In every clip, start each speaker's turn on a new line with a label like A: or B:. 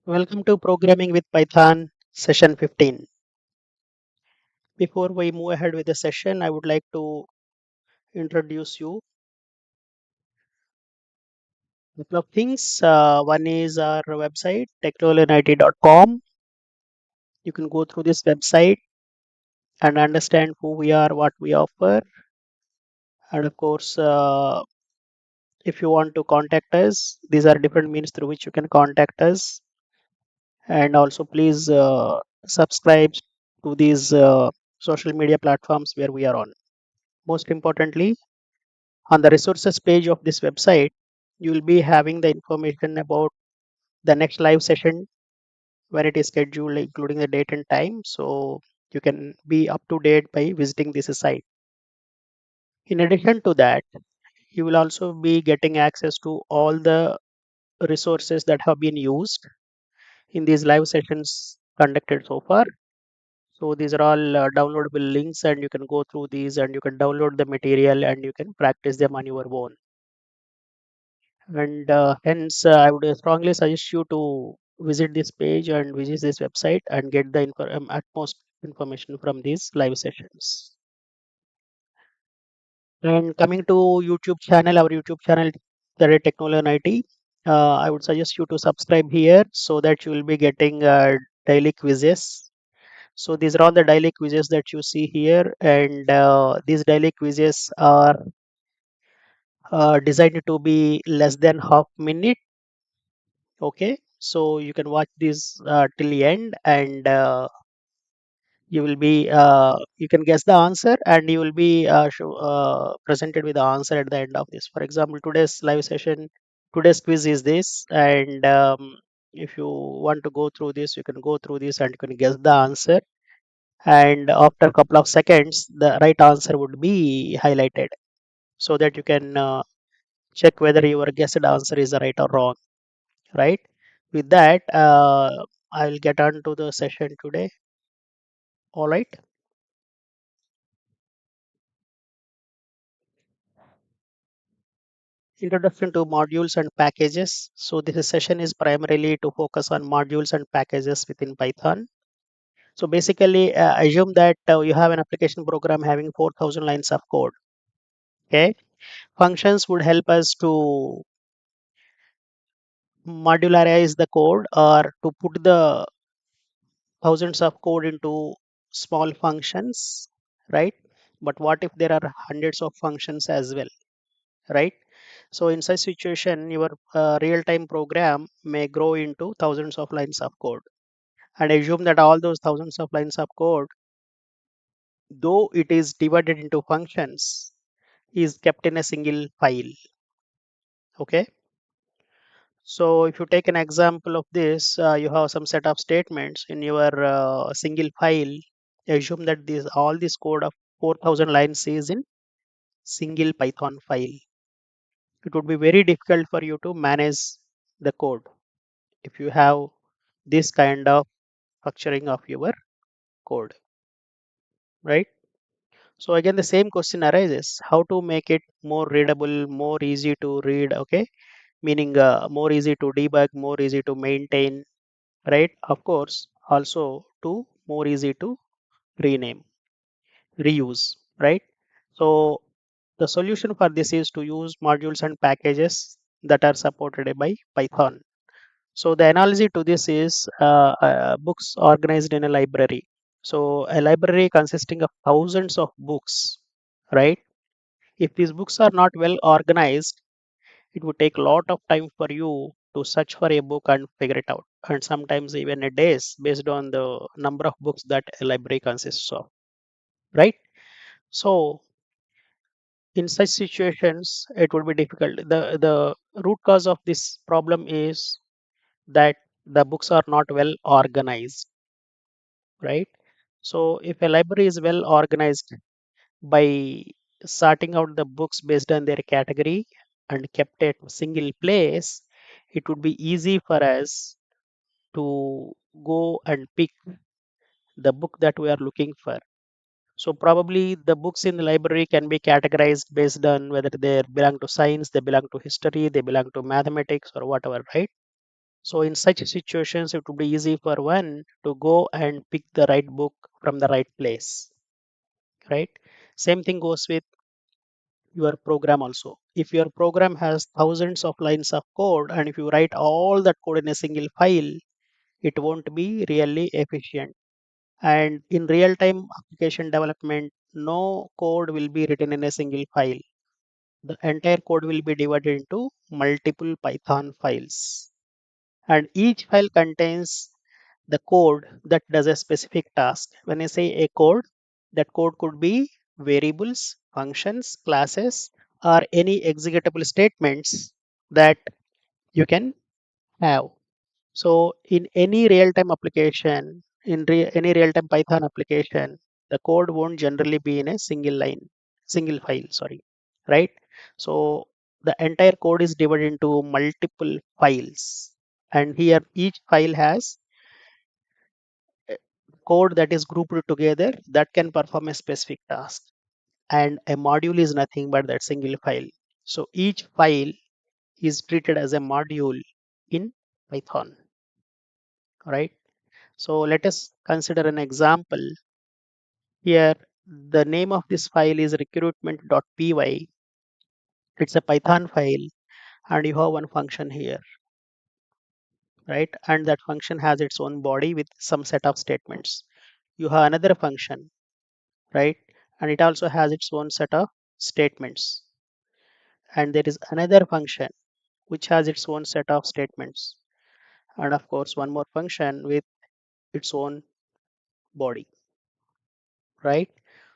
A: Welcome to Programming with Python session 15. Before we move ahead with the session, I would like to introduce you a couple of things. One is our website, technolearnit.com. You can go through this website and understand who we are, what we offer. And of course, if you want to contact us, these are different means through which you can contact us. And also, please subscribe to these social media platforms where we are on. Most importantly, on the resources page of this website, you will be having the information about the next live session when it is scheduled, including the date and time. So you can be up to date by visiting this site. In addition to that, you will also be getting access to all the resources that have been used in these live sessions conducted so far. So these are all downloadable links, and you can go through these and you can download the material and you can practice them on your own. And hence I would strongly suggest you to visit this page and visit this website and get the utmost information from these live sessions. And coming to YouTube channel, our YouTube channel, the Technolearnit, I would suggest you to subscribe here so that you will be getting daily quizzes. So these are all the daily quizzes that you see here, and these daily quizzes are designed to be less than half minute. Okay, so you can watch this till the end, and you will be you can guess the answer, and you will be presented with the answer at the end of this. For example, today's live session, today's quiz is this, and if you want to go through this, you can go through this and you can guess the answer. And after a couple of seconds, the right answer would be highlighted so that you can check whether your guessed answer is right or wrong. Right? With that, I will get on to the session today. All right. Introduction to modules and packages. So this session is primarily to focus on modules and packages within Python. So basically, assume that you have an application program having 4,000 lines of code. Okay. Functions would help us to modularize the code or to put the thousands of code into small functions, right? But what if there are hundreds of functions as well, right? So in such situation, your real-time program may grow into thousands of lines of code. And assume that all those thousands of lines of code, though it is divided into functions, is kept in a single file. Okay. So if you take an example of this, you have some set of statements in your single file. Assume that this all this code of 4,000 lines is in single Python file. It would be very difficult for you to manage the code if you have this kind of structuring of your code, right? So again, the same question arises: how to make it more readable, more easy to read? Okay, meaning more easy to debug, more easy to maintain, right? Of course, also to more easy to rename, reuse, right? So the solution for this is to use modules and packages that are supported by Python. So the analogy to this is books organized in a library. So a library consisting of thousands of books, right? If these books are not well organized, it would take a lot of time for you to search for a book and figure it out, and sometimes even a days based on the number of books that a library consists of, right? So in such situations, it would be difficult. The root cause of this problem is that the books are not well organized, right? So if a library is well organized by sorting out the books based on their category and kept at a single place, it would be easy for us to go and pick the book that we are looking for. So probably the books in the library can be categorized based on whether they belong to science, they belong to history, they belong to mathematics or whatever, right? So in such situations, it would be easy for one to go and pick the right book from the right place, right? Same thing goes with your program also. If your program has thousands of lines of code and if you write all that code in a single file, it won't be really efficient. And in real time application development, no code will be written in a single file. The entire code will be divided into multiple Python files. And each file contains the code that does a specific task. When I say a code, that code could be variables, functions, classes, or any executable statements that you can have. So in any real-time application, any real-time Python application, the code won't generally be in a single line, single file, sorry, right? So the entire code is divided into multiple files. And here each file has a code that is grouped together that can perform a specific task. And a module is nothing but that single file. So each file is treated as a module in Python, right? So let us consider an example. Here, the name of this file is recruitment.py. It's a Python file, and you have one function here, right? And that function has its own body with some set of statements. You have another function, right? And it also has its own set of statements. And there is another function which has its own set of statements. And of course, one more function with its own body, right?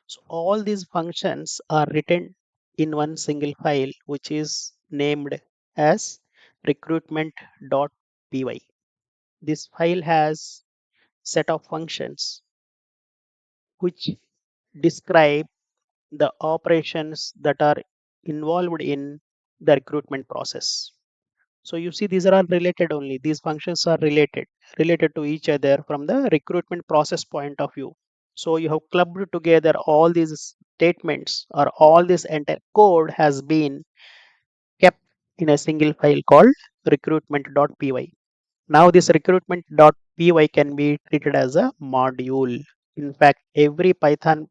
A: So all these functions are written in one single file, which is named as recruitment.py. This file has set of functions which describe the operations that are involved in the recruitment process. So you see, these are all related only. These functions are related to each other from the recruitment process point of view. So you have clubbed together all these statements or all this entire code has been kept in a single file called recruitment.py. Now this recruitment.py can be treated as a module. In fact, every Python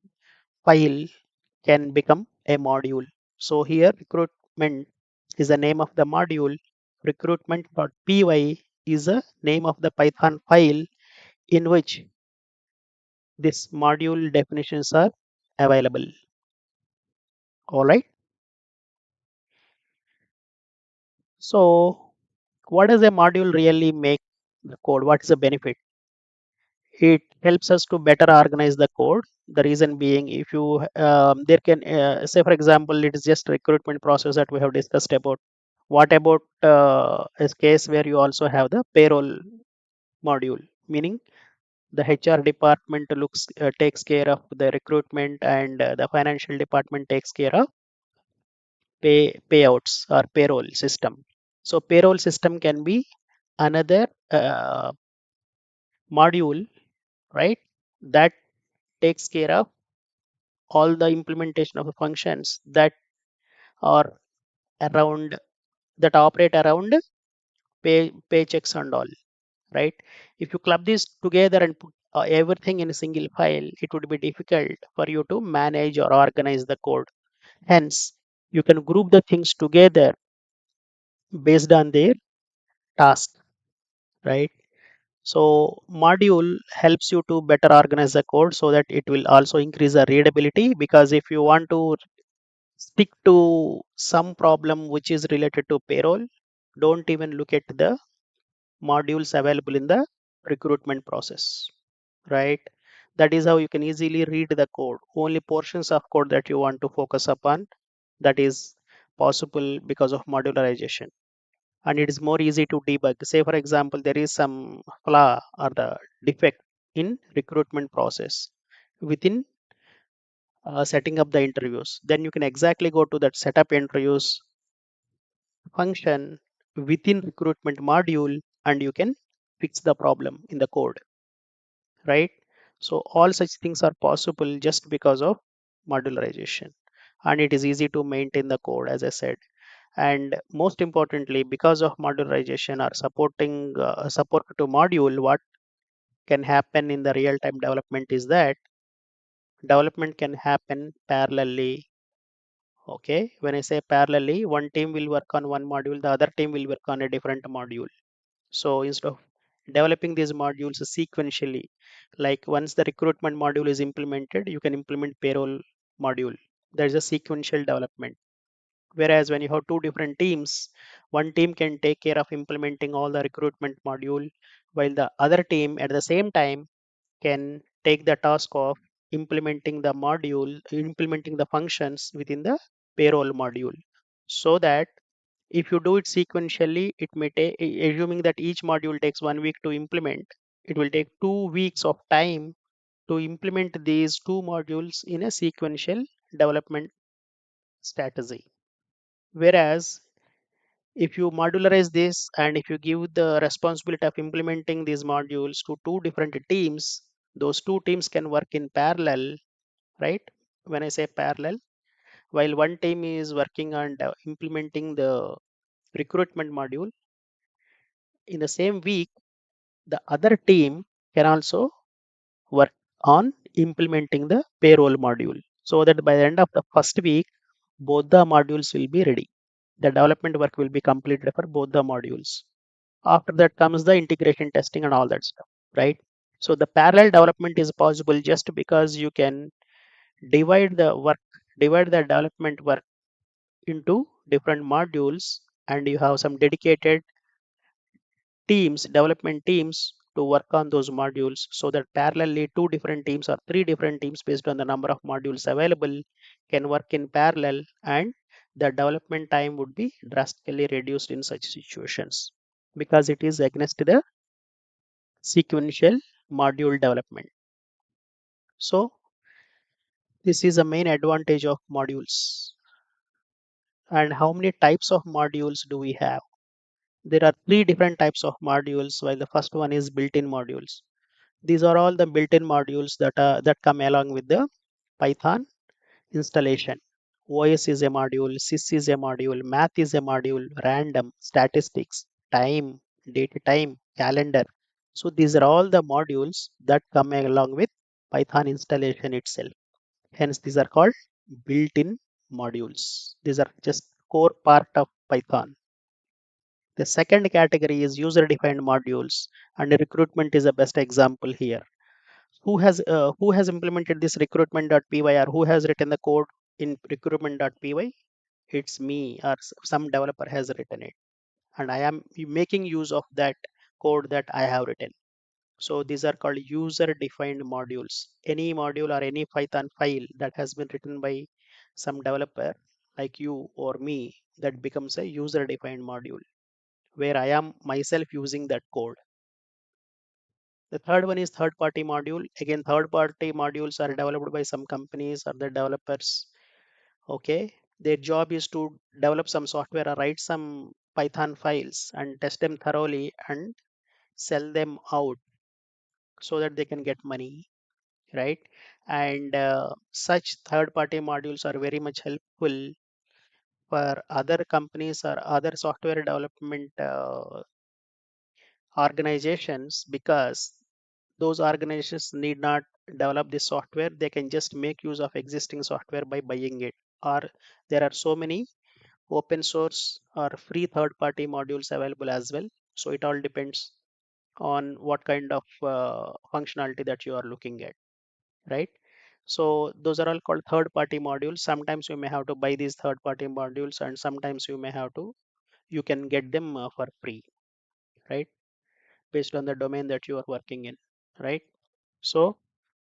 A: file can become a module. So here recruitment is the name of the module. Recruitment.py is the name of the Python file in which this module definitions are available. All right. So what does a module really make the code? What is the benefit? It helps us to better organize the code. The reason being, if you there can say for example, it is just recruitment process that we have discussed about. What about a case where you also have the payroll module, meaning the HR department looks takes care of the recruitment and the financial department takes care of payouts or payroll system. So payroll system can be another module, right? That takes care of all the implementation of the functions that are around that operate around paychecks and all, right? If you club this together and put everything in a single file, it would be difficult for you to manage or organize the code. Hence, you can group the things together based on their task, right? So module helps you to better organize the code so that it will also increase the readability, because if you want to stick to some problem which is related to payroll, don't even look at the modules available in the recruitment process, right? That is how you can easily read the code. Only portions of code that you want to focus upon, that is possible because of modularization. And it is more easy to debug. Say for example, there is some flaw or the defect in recruitment process within setting up the interviews, then you can exactly go to that setup interviews function within recruitment module and you can fix the problem in the code, right? So all such things are possible just because of modularization, and it is easy to maintain the code, as I said. And most importantly, because of modularization or supporting support to module, what can happen in the real-time development is that development can happen parallelly. Okay, when I say parallelly, one team will work on one module, the other team will work on a different module. So instead of developing these modules sequentially, like once the recruitment module is implemented, you can implement payroll module. There's a sequential development. Whereas when you have two different teams, one team can take care of implementing all the recruitment module, while the other team at the same time can take the task of implementing the functions within the payroll module. So that if you do it sequentially, it may take, assuming that each module takes 1 week to implement, it will take 2 weeks of time to implement these two modules in a sequential development strategy. Whereas if you modularize this and if you give the responsibility of implementing these modules to two different teams, those two teams can work in parallel, right? When I say parallel, while one team is working on implementing the recruitment module, in the same week, the other team can also work on implementing the payroll module, so that by the end of the first week, both the modules will be ready. The development work will be completed for both the modules. After that comes the integration testing and all that stuff, right? So the parallel development is possible just because you can divide the work, divide the development work into different modules, and you have some dedicated teams, development teams to work on those modules, so that parallelly two different teams or three different teams based on the number of modules available can work in parallel, and the development time would be drastically reduced in such situations because it is against the sequential module development. So this is a main advantage of modules. And how many types of modules do we have? There are three different types of modules, while the first one is built-in modules. These are all the built-in modules that come along with the Python installation. OS is a module, sys is a module, math is a module, random, statistics, time, data time, calendar. So these are all the modules that come along with Python installation itself. Hence, these are called built-in modules. These are just core part of Python. The second category is user-defined modules, and recruitment is the best example here. Who has implemented this recruitment.py, or who has written the code in recruitment.py? It's me, or some developer has written it, and I am making use of that code that I have written. So these are called user defined modules. Any module or any Python file that has been written by some developer like you or me, that becomes a user defined module where I am myself using that code. The third one is third party module. Again, third party modules are developed by some companies or the developers. Okay. Their job is to develop some software or write some Python files and test them thoroughly and sell them out so that they can get money, right? And such third party modules are very much helpful for other companies or other software development organizations, because those organizations need not develop this software. They can just make use of existing software by buying it, or there are so many open source or free third party modules available as well. So it all depends on what kind of functionality that you are looking at, right? So those are all called third party modules. Sometimes you may have to buy these third party modules, and sometimes you can get them for free, right? Based on the domain that you are working in, right? So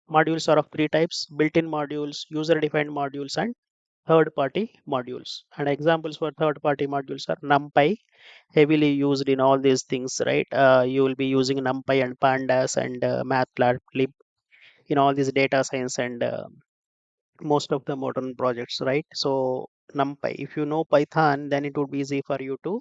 A: modules are of three types: built-in modules, user-defined modules, and third-party modules. And examples for third-party modules are NumPy, heavily used in all these things, right? You will be using NumPy and Pandas and Matplotlib in all these data science and most of the modern projects, right? So NumPy, if you know Python, then it would be easy for you to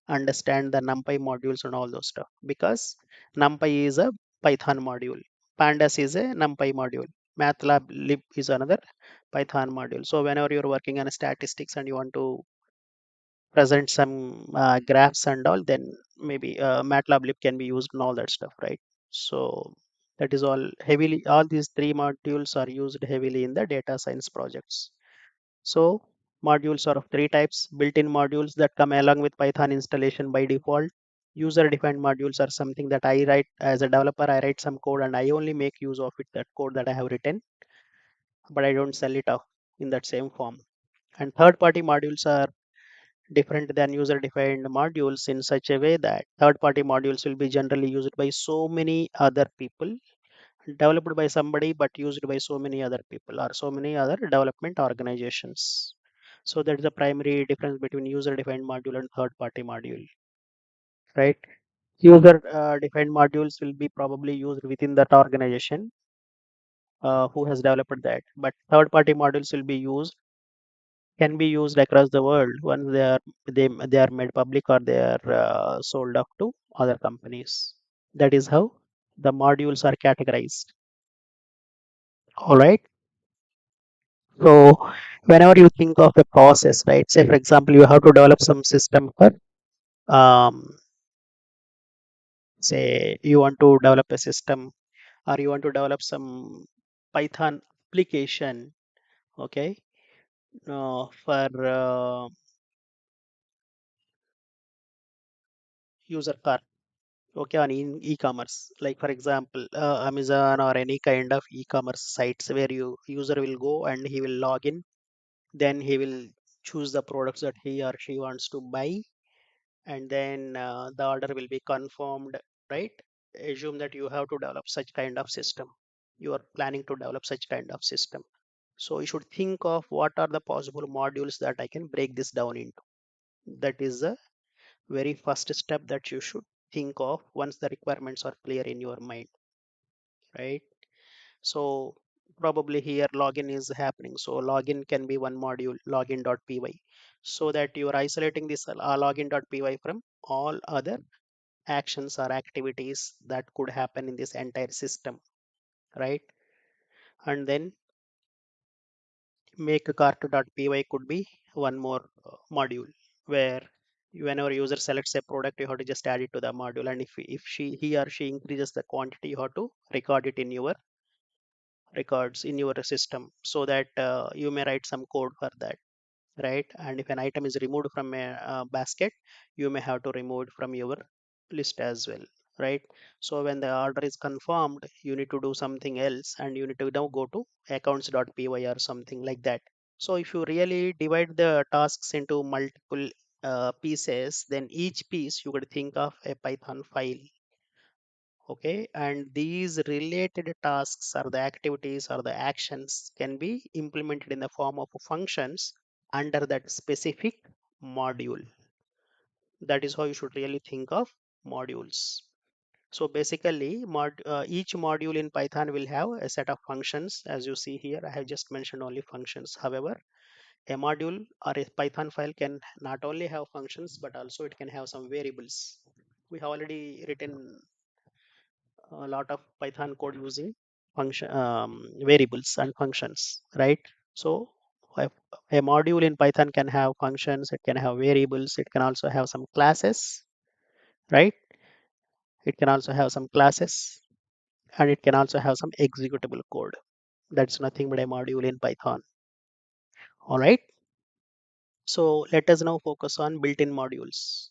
A: understand the NumPy modules and all those stuff, because NumPy is a Python module, Pandas is a NumPy module, Matplotlib is another Python module. So whenever you're working on statistics and you want to present some graphs and all, then maybe MATLAB lib can be used and all that stuff, right? So that is all heavily, all these three modules are used heavily in the data science projects. So modules are of three types: built-in modules that come along with Python installation by default. User-defined modules are something that I write as a developer. I write some code and I only make use of it, that code that I have written, but I don't sell it off in that same form. And third-party modules are different than user-defined modules in such a way that third-party modules will be generally used by so many other people, developed by somebody but used by so many other people or so many other development organizations. So that is the primary difference between user-defined module and third-party module, right? User-defined modules will be probably used within that organization who has developed that, but third-party modules will be used, can be used across the world once they are made public or they are sold off to other companies. That is how the modules are categorized. All right. So whenever you think of a process, right? Say for example, you have to develop some system for, um, say you want to develop a system or you want to develop some Python application, okay, for user car, okay, on e-commerce, like for example Amazon or any kind of e-commerce sites where you user will go and he will log in, then he will choose the products that he or she wants to buy, and then the order will be confirmed, right? Assume that you have to develop such kind of system, you are planning to develop such kind of system. So you should think of what are the possible modules that I can break this down into. That is the very first step that you should think of once the requirements are clear in your mind, right? So probably here login is happening, so login can be one module, login.py, so that you are isolating this login.py from all other actions or activities that could happen in this entire system, right? And then make a cart.py could be one more module where whenever user selects a product, you have to just add it to the module, and if he or she increases the quantity, you have to record it in your records in your system, so that you may write some code for that, right? And if an item is removed from a basket, you may have to remove it from your list as well, right? So when the order is confirmed, you need to do something else and you need to now go to accounts.py or something like that. So if you really divide the tasks into multiple pieces, then each piece you could think of a Python file. Okay, and these related tasks or the activities or the actions can be implemented in the form of functions under that specific module. That is how you should really think of modules. So basically, each module in Python will have a set of functions. As you see here, I have just mentioned only functions. However, a module or a Python file can not only have functions, but also it can have some variables. We have already written a lot of Python code using function variables and functions, right? So a, a module in Python can have functions, it can have variables, it can also have some classes, right? It can also have some classes, and it can also have some executable code. That's nothing but a module in Python. All right. So let us now focus on built-in modules.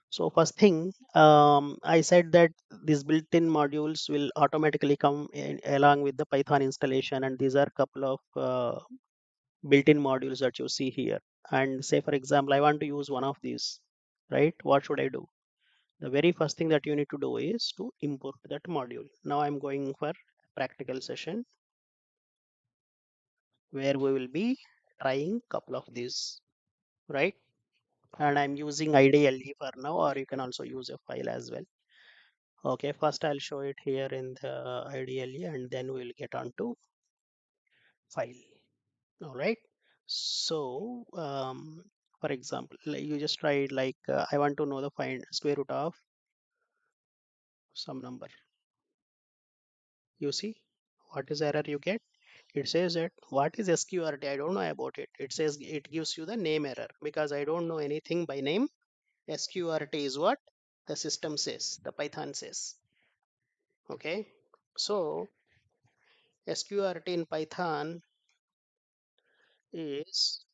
A: So first thing, I said that these built-in modules will automatically come along with the Python installation, and these are a couple of built-in modules that you see here. And say, for example, I want to use one of these, right? What should I do? The very first thing that you need to do is to import that module. Now I'm going for practical session where we will be trying couple of these, right? And I'm using IDLE for now, or you can also use a file as well. Okay, first I'll show it here in the IDLE and then we'll get on to file. All right. So, for example, you just try like I want to know the find square root of some number. You see what is error you get? It says that what is sqrt, I don't know about it. It says it gives you the name error because I don't know anything by name. Sqrt is what the system says, the Python says. Okay, so sqrt in Python is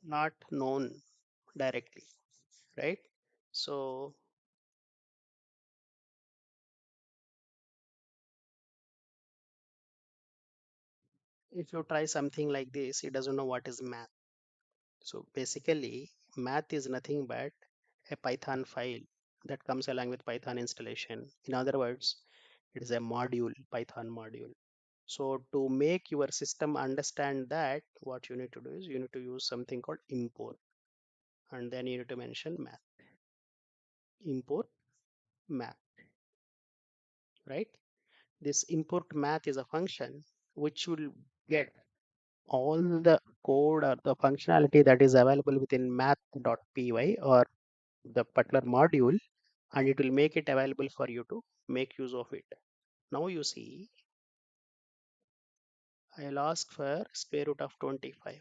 A: not known directly, right? So if you try something like this, it doesn't know what is math. So basically, math is nothing but a Python file that comes along with Python installation. In other words, it is a module, Python module. So to make your system understand that, what you need to do is you need to use something called import, and then you need to mention math. Import math, right? This import math is a function which will get all the code or the functionality that is available within math.py or the particular module, and it will make it available for you to make use of it. Now you see, I'll ask for square root of 25.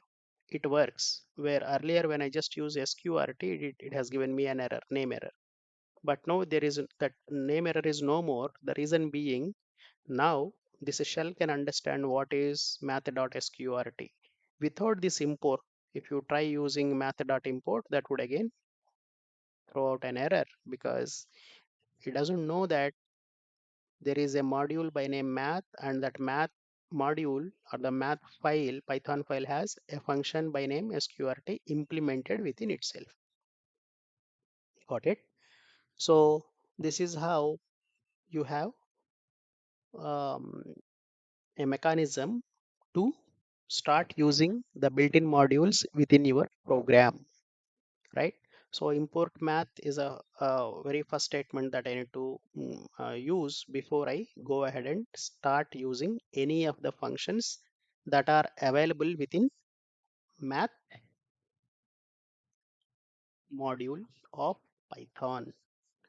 A: It works. Where earlier when I just use sqrt, it has given me an error, name error. But now there is that name error is no more. The reason being, now this shell can understand what is math.sqrt. Without this import, if you try using math.import, that would again throw out an error because it doesn't know that there is a module by name math, and that math module or the math file, Python file, has a function by name sqrt implemented within itself. Got it? So this is how you have um, a mechanism to start using the built-in modules within your program, right? So import math is a very first statement that I need to use before I go ahead and start using any of the functions that are available within math module of Python.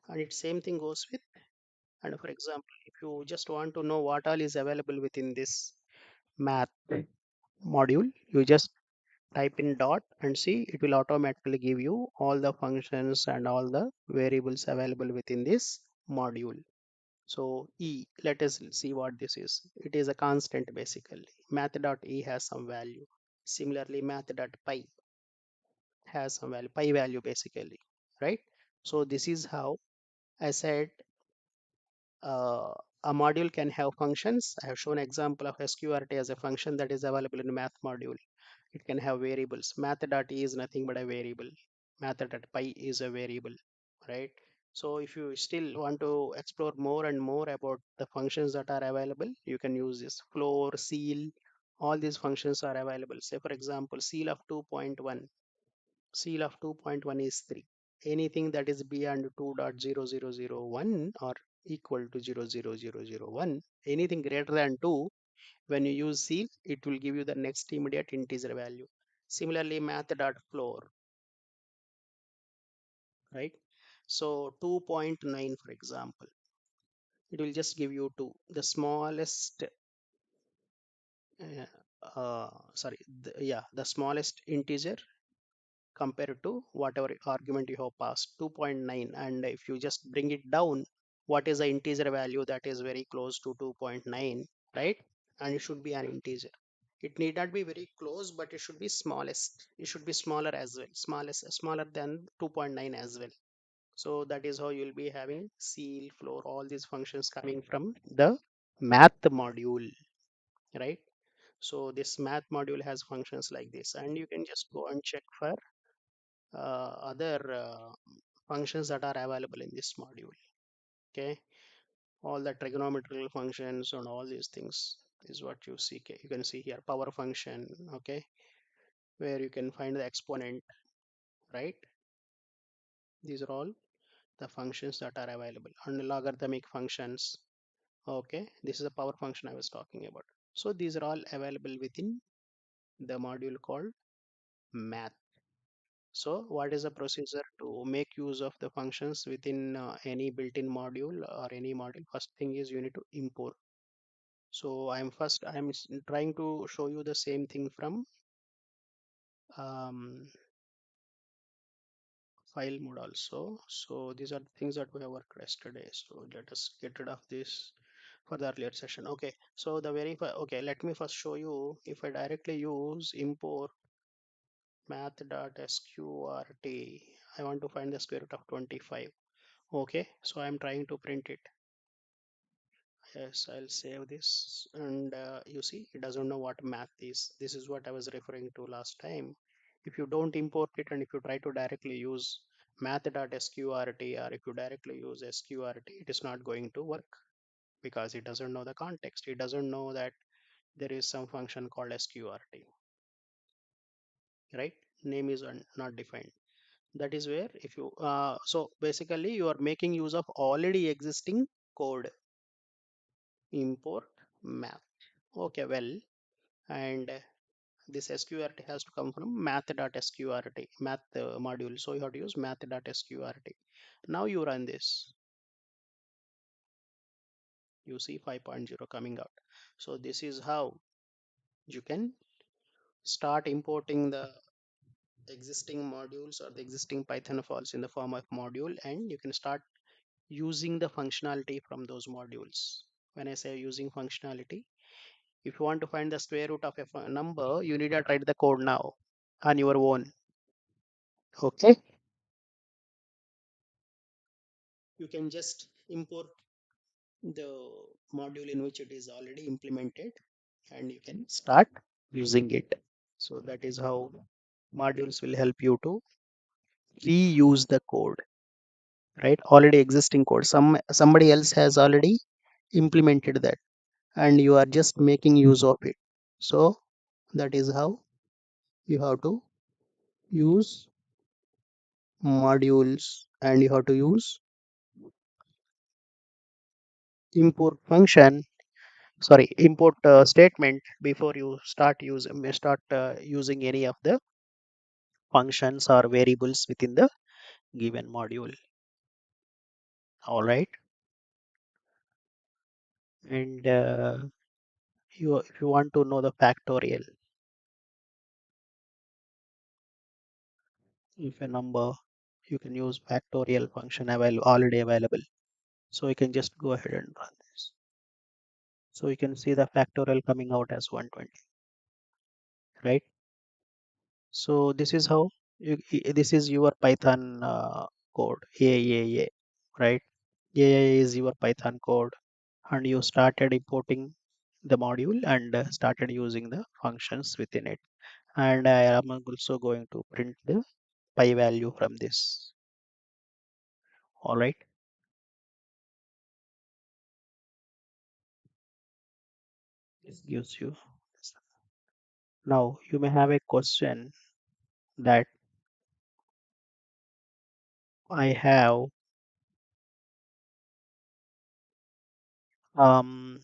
A: And it same thing goes with, and for example, if you just want to know what all is available within this math module, you just type in dot and see, it will automatically give you all the functions and all the variables available within this module. So e, let us see what this is. It is a constant basically. Math.e has some value. Similarly, math.py has some value, pi value basically, right? So this is how I said a module can have functions. I have shown example of sqrt as a function that is available in math module. It can have variables. Math.e is nothing but a variable. Math.py is a variable, right? So if you still want to explore more and more about the functions that are available, you can use this floor, seal. All these functions are available. Say for example, seal of 2.1. Seal of 2.1 is 3. Anything that is beyond 2.0001 or equal to 0.0001, anything greater than 2, when you use seal, it will give you the next immediate integer value. Similarly, math.floor, right? So 2.9, for example, it will just give you 2, the smallest, sorry, yeah, the smallest integer compared to whatever argument you have passed, 2.9. And if you just bring it down, what is the integer value that is very close to 2.9, right? And it should be an integer. It need not be very close, but it should be smallest. It should be smaller as well, smallest, smaller than 2.9 as well. So that is how you'll be having seal, floor, all these functions coming from the math module, right? So this math module has functions like this, and you can just go and check for other functions that are available in this module. Okay, all the trigonometrical functions and all these things is what you see. You can see here power function, okay, where you can find the exponent, right? These are all the functions that are available, and logarithmic functions. Okay, this is a power function I was talking about. So these are all available within the module called math. So what is the procedure to make use of the functions within any built-in module or any module? First thing is you need to import. So I'm trying to show you the same thing from um, file mode also. So these are the things that we have worked yesterday. So let us get rid of this for the earlier session. Okay, so okay, let me first show you. If I directly use import math.sqrt, I want to find the square root of 25. Okay, so I'm trying to print it. Yes, I'll save this, and you see it doesn't know what math is. This is what I was referring to last time. If you don't import it and if you try to directly use math.sqrt, or if you directly use sqrt, it is not going to work because it doesn't know the context. It doesn't know that there is some function called sqrt, right? Name is not defined. That is where if you so basically you are making use of already existing code. Import math. Okay, well, and this sqrt has to come from math.sqrt, math module. So you have to use math.sqrt. Now you run this, you see 5.0 coming out. So this is how you can start importing the existing modules or the existing Python files in the form of module, and you can start using the functionality from those modules. When I say using functionality, if you want to find the square root of a number, you need to write the code now on your own. Okay, you can just import the module in which it is already implemented and you can start using it. So that is how modules will help you to reuse the code, right? Already existing code. Somebody else has already implemented that and you are just making use of it. So that is how you have to use modules, and you have to use import function, sorry, import statement before you start using any of the functions or variables within the given module. All right, and if you want to know the factorial, if a number, you can use factorial function already available. So you can just go ahead and run this. So you can see the factorial coming out as 120, right? So this is how this is your Python code, AAA, right? AAA is your Python code, and you started importing the module and started using the functions within it. And I am also going to print the pi value from this. All right. This gives you. Now you may have a question that I have. Um,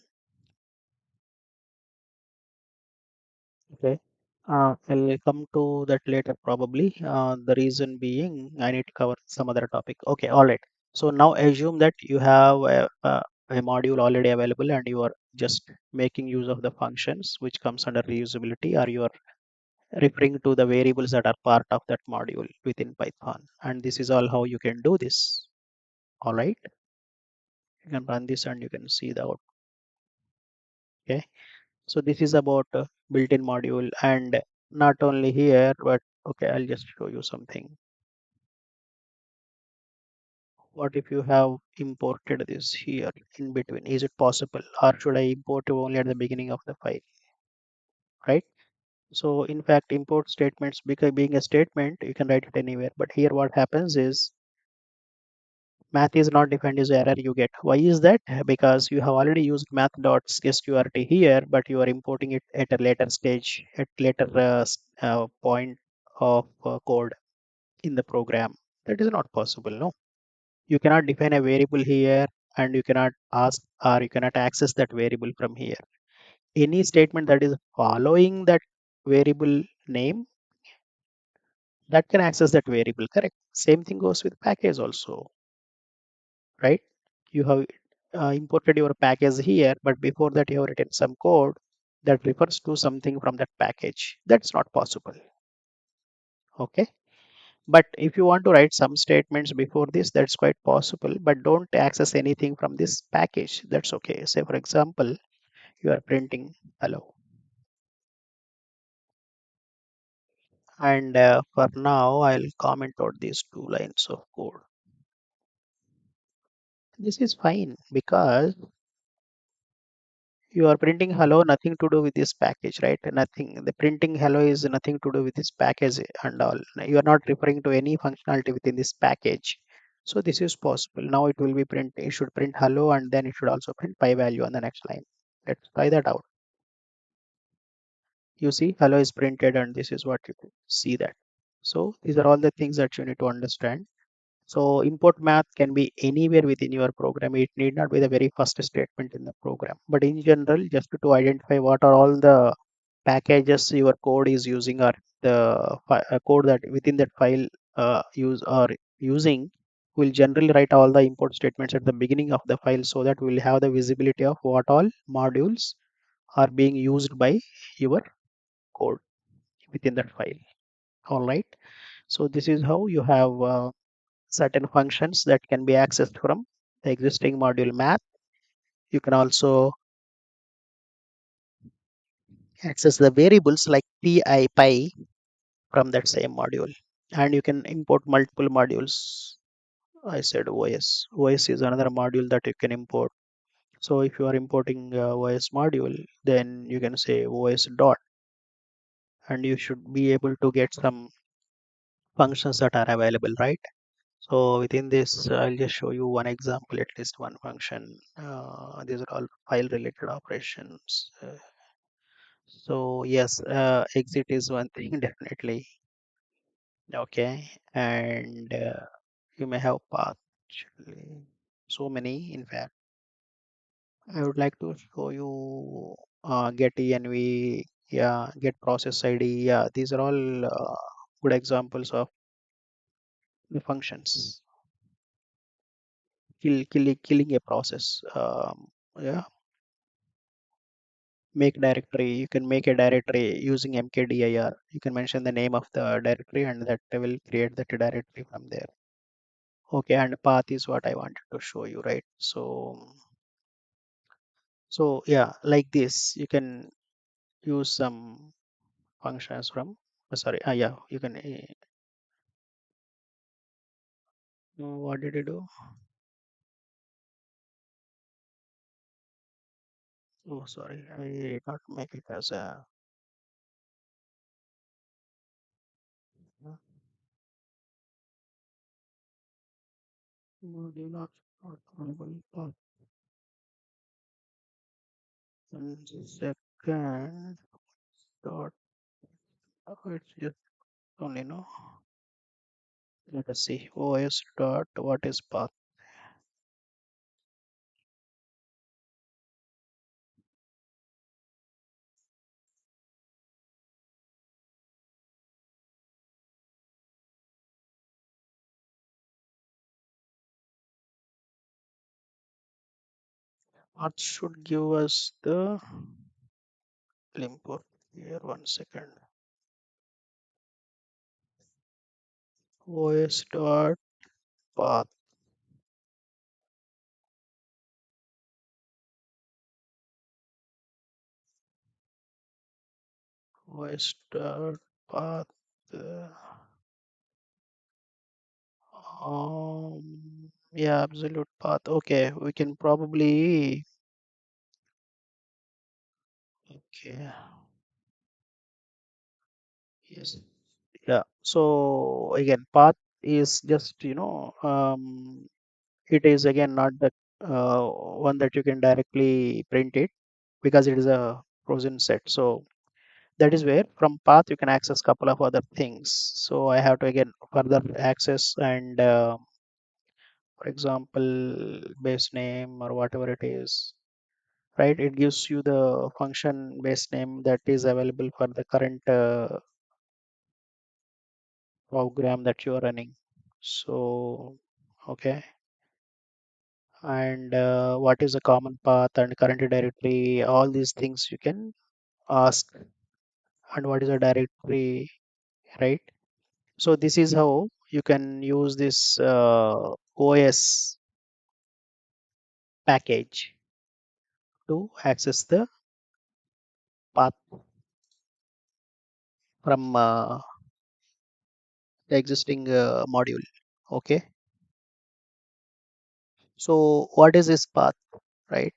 A: okay. I'll come to that later probably. The reason being I need to cover some other topic. Okay, all right. So now assume that you have a module already available and you are just making use of the functions which comes under reusability, or you are referring to the variables that are part of that module within Python. And this is all how you can do this. All right. You can run this and you can see the output. Okay. So this is about built-in module, and not only here, but okay, I'll just show you something. What if you have imported this here in between? Is it possible, or should I import it only at the beginning of the file, right? So in fact, import statements, because being a statement, you can write it anywhere. But here what happens is math is not defined as error you get. Why is that? Because you have already used math.sqrt here, but you are importing it at a later stage, at later point of code in the program. That is not possible, no? You cannot define a variable here and you cannot ask or you cannot access that variable from here. Any statement that is following that variable name, that can access that variable, correct? Same thing goes with package also, right? You have imported your package here, but before that you have written some code that refers to something from that package. That's not possible. Okay. But if you want to write some statements before this, that's quite possible, but don't access anything from this package. That's okay. Say, for example, you are printing hello. And for now, I'll comment out these two lines of code. This is fine because you are printing hello, nothing to do with this package, right? Nothing. The printing hello is nothing to do with this package and all. You are not referring to any functionality within this package. So this is possible. Now it will be print. It should print hello and then it should also print pi value on the next line. Let's try that out. You see, hello is printed and this is what you can see that. So these are all the things that you need to understand. So import math can be anywhere within your program. It need not be the very first statement in the program. But in general, just to identify what are all the packages your code is using or the code that within that file use or using, we'll generally write all the import statements at the beginning of the file so that we'll have the visibility of what all modules are being used by your code within that file. All right. So this is how you have certain functions that can be accessed from the existing module math. You can also access the variables like pi from that same module, and you can import multiple modules. I said os is another module that you can import. So if you are importing os module, then you can say os dot, and you should be able to get some functions that are available, right? So within this, I'll just show you one example, at least one function. These are all file related operations. So yes, exit is one thing definitely. Okay, and you may have path actually. So many, in fact. I would like to show you get env, yeah, get process ID. Yeah, these are all good examples of the functions. Killing a process. Yeah, make directory. You can make a directory using mkdir. You can mention the name of the directory and that will create that directory from there. Okay, and path is what I wanted to show you, right? So yeah, like this you can use some functions from sorry, yeah, you can what did you do? Oh sorry, I did not make it as a module of not available path. And second dot, it's just only no. Let us see. OS dot what is path? Path should give us the import here. 1 second. OS dot path. OS dot path. uh, yeah, absolute path. Okay, we can probably. Okay, yes. Yeah. So again, path is just it is again not the one that you can directly print it because it is a frozen set. So that is where from path you can access couple of other things. So I have to again further access and for example base name or whatever it is, right? It gives you the function base name that is available for the current program that you are running. So, okay. And what is a common path and current directory? All these things you can ask. And what is a directory, right? So this is how you can use this OS package to access the path from the existing module. Okay. So what is this path, right?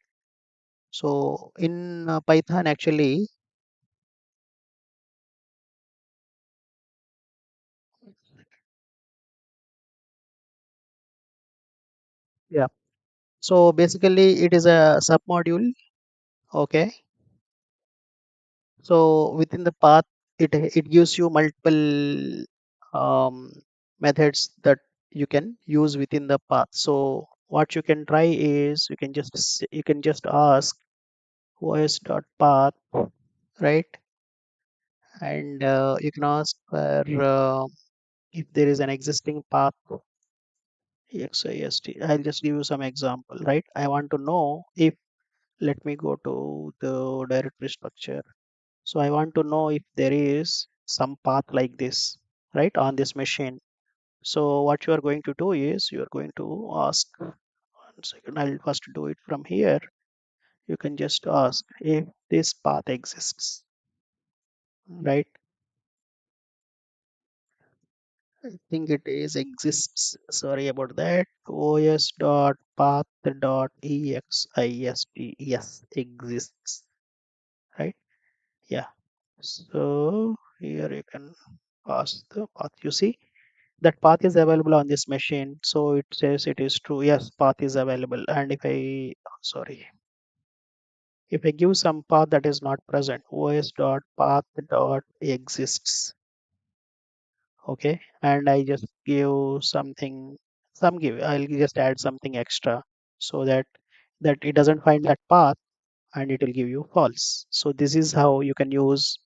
A: So in Python, actually, yeah. So basically, it is a submodule. Okay. So within the path, it gives you multiple um, methods that you can use within the path. So what you can try is you can just ask os.path, right? And you can ask for if there is an existing path exist. I'll just give you some example, right? I want to know if, let me go to the directory structure. So I want to know if there is some path like this, right, on this machine. So what you are going to do is you are going to ask, one second, I'll first do it from here. You can just ask if this path exists, right? I think it is exists. Sorry about that. os.path.exist. Yes, exists, right? Yeah. So here you can ask the path. You see that path is available on this machine. So it says it is true. Yes, path is available. And if I, sorry, if I give some path that is not present, os.path.exists, okay, and I just give something, I'll just add something extra so that it doesn't find that path and it will give you false. So this is how you can use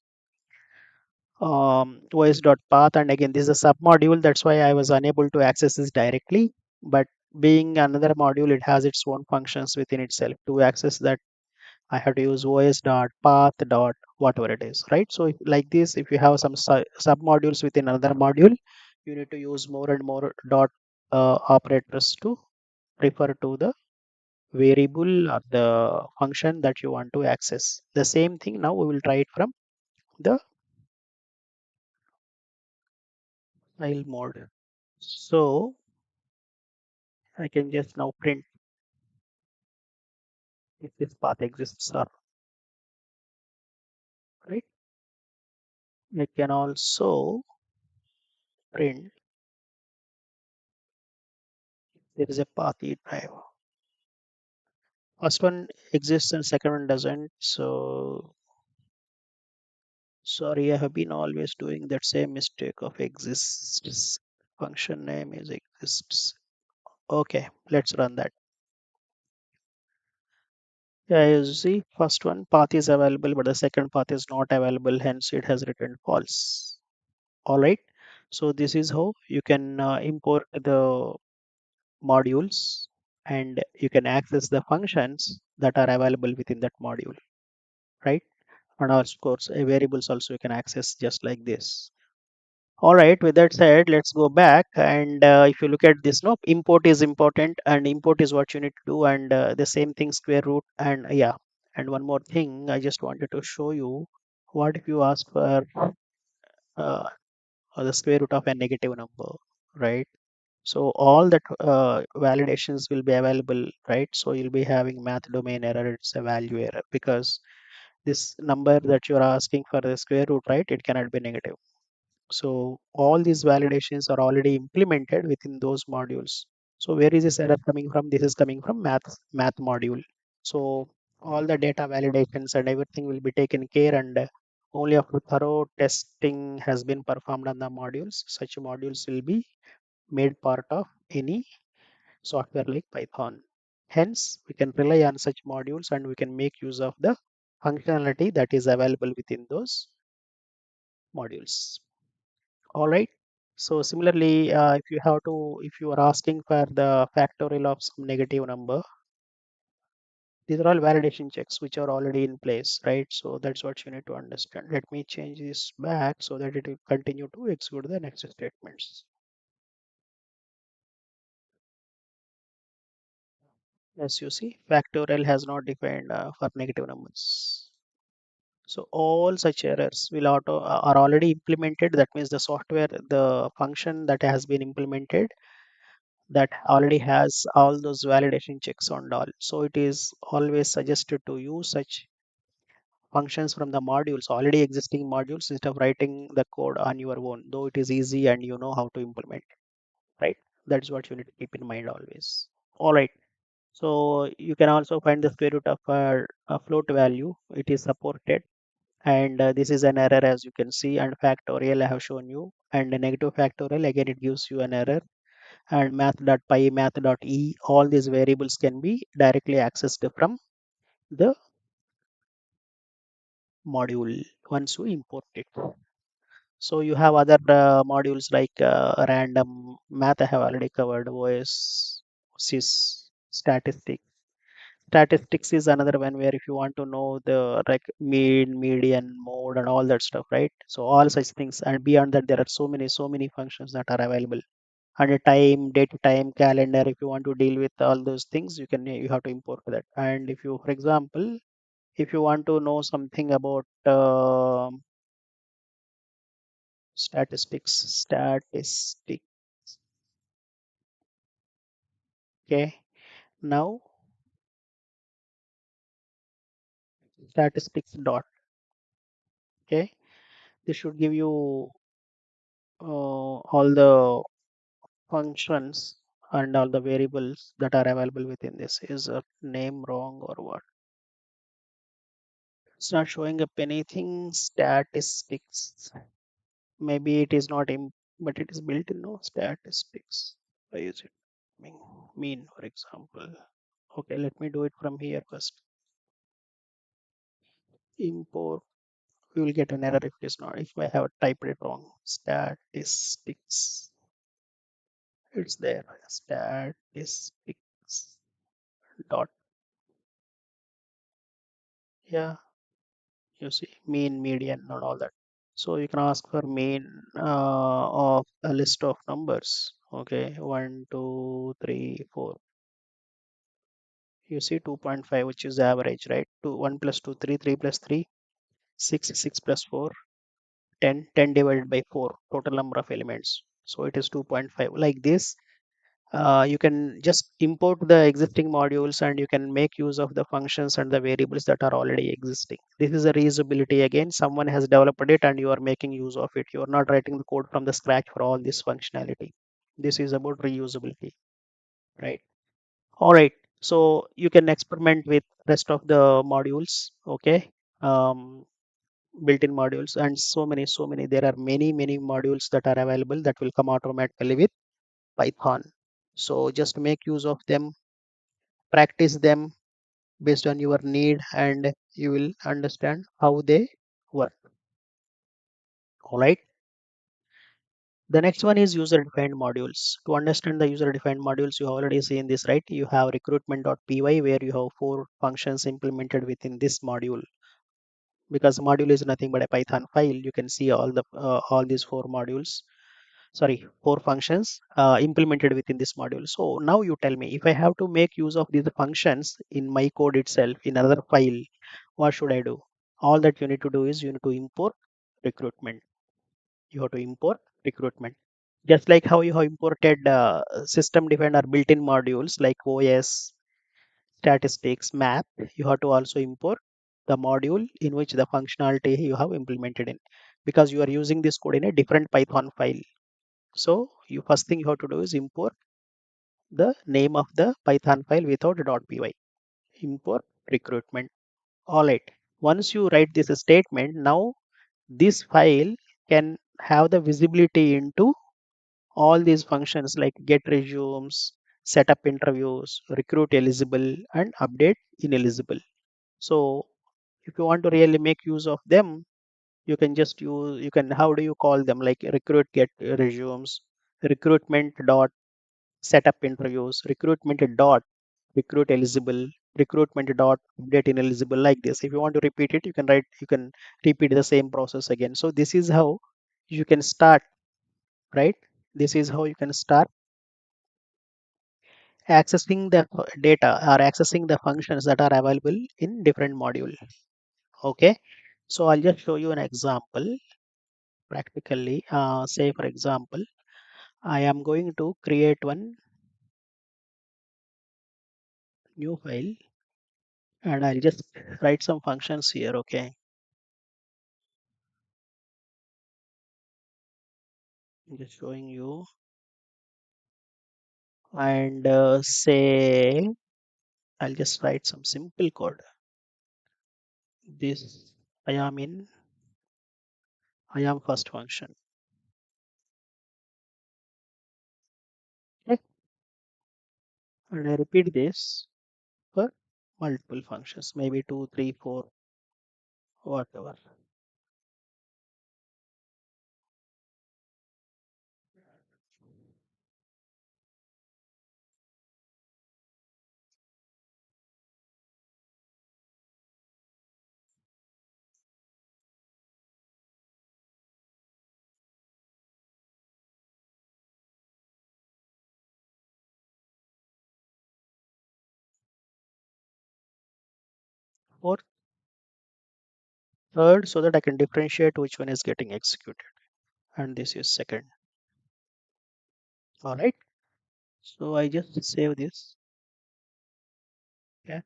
A: os.path, and again this is a submodule, that's why I was unable to access this directly, but being another module, it has its own functions within itself. To access that, I have to use os.path dot whatever it is, right? So if, like this, if you have some submodules within another module, you need to use more and more dot operators to refer to the variable or the function that you want to access. The same thing now we will try it from the file mode. So I can just now print if this path exists or right. I can also print there is a path e drive. First one exists and second one doesn't. So sorry, I have been always doing that same mistake of exists. Function name is exists. Okay, let's run that. Yeah, you see, first one path is available, but the second path is not available, hence it has returned false. All right. So this is how you can import the modules and you can access the functions that are available within that module, right? And of course variables also you can access just like this. All right, with that said, let's go back, and if you look at this, no, import is important and import is what you need to do, and the same thing square root, and yeah, and one more thing I just wanted to show you. What if you ask for uh, the square root of a negative number, right? So all that validations will be available, right? So you'll be having math domain error, it's a value error because this number that you're asking for the square root, right? It cannot be negative. So all these validations are already implemented within those modules. So where is this error coming from? This is coming from math module. So all the data validations and everything will be taken care, and only after thorough testing has been performed on the modules, such modules will be made part of any software like Python. Hence, we can rely on such modules and we can make use of the functionality that is available within those modules. All right. So similarly, if you are asking for the factorial of some negative number, these are all validation checks which are already in place, right? So that's what you need to understand. Let me change this back so that it will continue to execute the next statements. As you see, factorial has not defined for negative numbers. So all such errors will are already implemented. That means the software, the function that has been implemented, that already has all those validation checks on all. So it is always suggested to use such functions from the modules, already existing modules, instead of writing the code on your own, though it is easy and you know how to implement, right? That's what you need to keep in mind always. All right. So you can also find the square root of a float value. It is supported. And this is an error, as you can see, and factorial I have shown you, and the negative factorial again it gives you an error, and math.py, math.e, all these variables can be directly accessed from the module once you import it. So you have other modules like random math I have already covered, OS, sys, statistics. Statistics is another one where if you want to know the like mean, median, mode, and all that stuff, right? So all such things, and beyond that, there are so many functions that are available. And a time, date, time, calendar. If you want to deal with all those things, you have to import that. And if you, for example, if you want to know something about statistics. Okay, now statistics dot. Okay, this should give you all the functions and all the variables that are available within this. Is a name wrong or what? It's not showing up anything. Statistics. Maybe it is not in, but it is built in. No statistics. Why is it mean? Mean, for example. Okay, let me do it from here first. Import. We will get an error if it is not. If I have typed it wrong. Statistics. It's there. Statistics dot. Yeah, you see mean, median, and all that. So you can ask for mean of a list of numbers. Okay, 1, 2, 3, 4. You see 2.5, which is the average, right? 2, 1 plus 2, 3, 3 plus 3, 6, 6 plus 4, 10, 10 divided by 4, total number of elements. So it is 2.5. Like this, you can just import the existing modules and you can make use of the functions and the variables that are already existing. This is a reusability. Again, someone has developed it and you are making use of it. You are not writing the code from the scratch for all this functionality. This is about reusability, right? All right. So you can experiment with rest of the modules. Okay. Um, Built-in modules and so many. There are many modules that are available that will come automatically with Python. So just make use of them, practice them based on your need, and you will understand how they work. All right. The next one is user-defined modules. To understand the user-defined modules, you have already seen this, right? You have recruitment.py where you have 4 functions implemented within this module. Because module is nothing but a Python file, you can see all these 4 modules. Sorry, 4 functions implemented within this module. So now you tell me, if I have to make use of these functions in my code itself in another file, what should I do? All that you need to do is you need to import recruitment. You have to import recruitment. Just like how you have imported system defined or built-in modules like OS, statistics, math, you have to also import the module in which the functionality you have implemented in, because you are using this code in a different Python file. So you first thing you have to do is import the name of the Python file without .py. Import recruitment. All right. Once you write this statement, now this file can have the visibility into all these functions like get resumes, set up interviews, recruit eligible, and update ineligible. So if you want to really make use of them, You can just use, you can, how do you call them? Like recruit get resumes, recruitment dot setup interviews, recruitment dot recruit eligible, recruitment dot update ineligible, like this. If you want to repeat it, you can write, you can repeat the same process again. So this is how you can start, right? This is how you can start accessing the data or accessing the functions that are available in different module. Okay. So I'll just show you an example practically. Say for example, I am going to create one new file and I'll just write some functions here. Okay. I'm just showing you and say I'll just write some simple code. This I am in I am first function. Okay. And I repeat this for multiple functions, maybe two, three, four, whatever. Or third, so that I can differentiate which one is getting executed. And this is second. All right. So I just save this. Okay.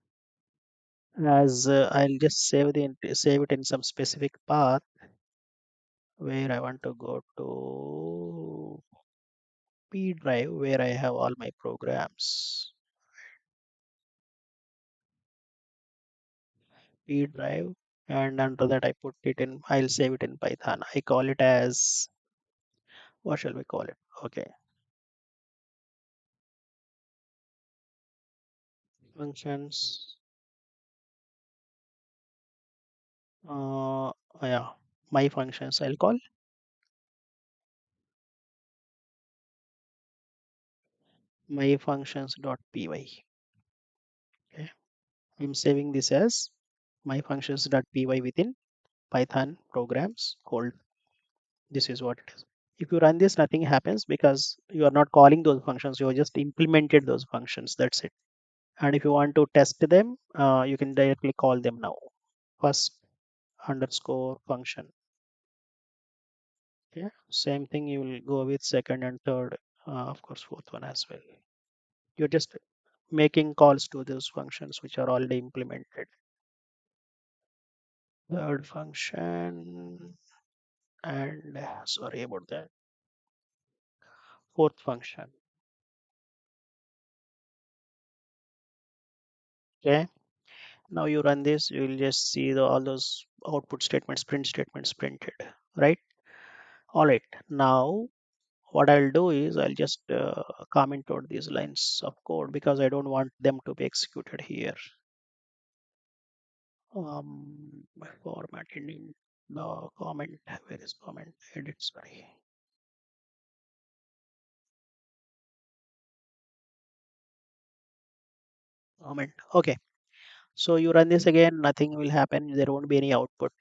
A: As I'll just save it in some specific path where I want to go to P drive where I have all my programs. P drive, and under that I put it in, I'll save it in Python. I call it as, what shall we call it? Okay. Functions. Yeah. My functions I'll call my functions.py. Okay. I'm saving this as my functions.py within Python programs called. This is what it is. If you run this, nothing happens because you are not calling those functions. You have just implemented those functions. That's it. And if you want to test them, you can directly call them now. First underscore function. Yeah. Same thing you will go with second and third. Of course, fourth one as well. You're just making calls to those functions which are already implemented. Third function and sorry about that. Fourth function. Okay. Now you run this, you will just see all those output statements, print statements printed, right? All right. Now what I'll do is I'll just comment out these lines of code because I don't want them to be executed here. Formatting in the comment. Where is comment? Edit. Sorry. Comment. Okay. So you run this again, nothing will happen. There won't be any output,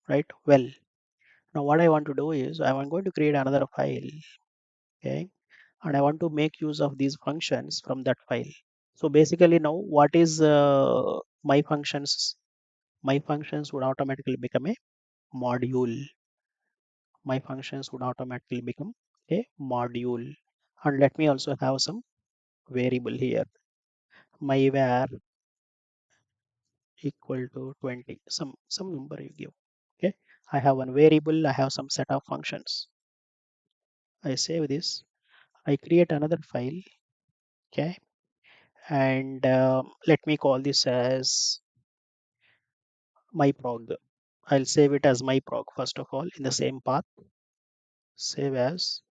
A: right? Well, now what I want to do is I'm going to create another file, okay? And I want to make use of these functions from that file. So basically now what is my functions? My functions would automatically become a module. My functions would automatically become a module. And let me also have some variable here. My var equal to 20, some number you give. Okay. I have one variable, I have some set of functions. I save this. I create another file. Okay. And let me call this as my prog. I'll save it as my prog first of all in the same path. Save as,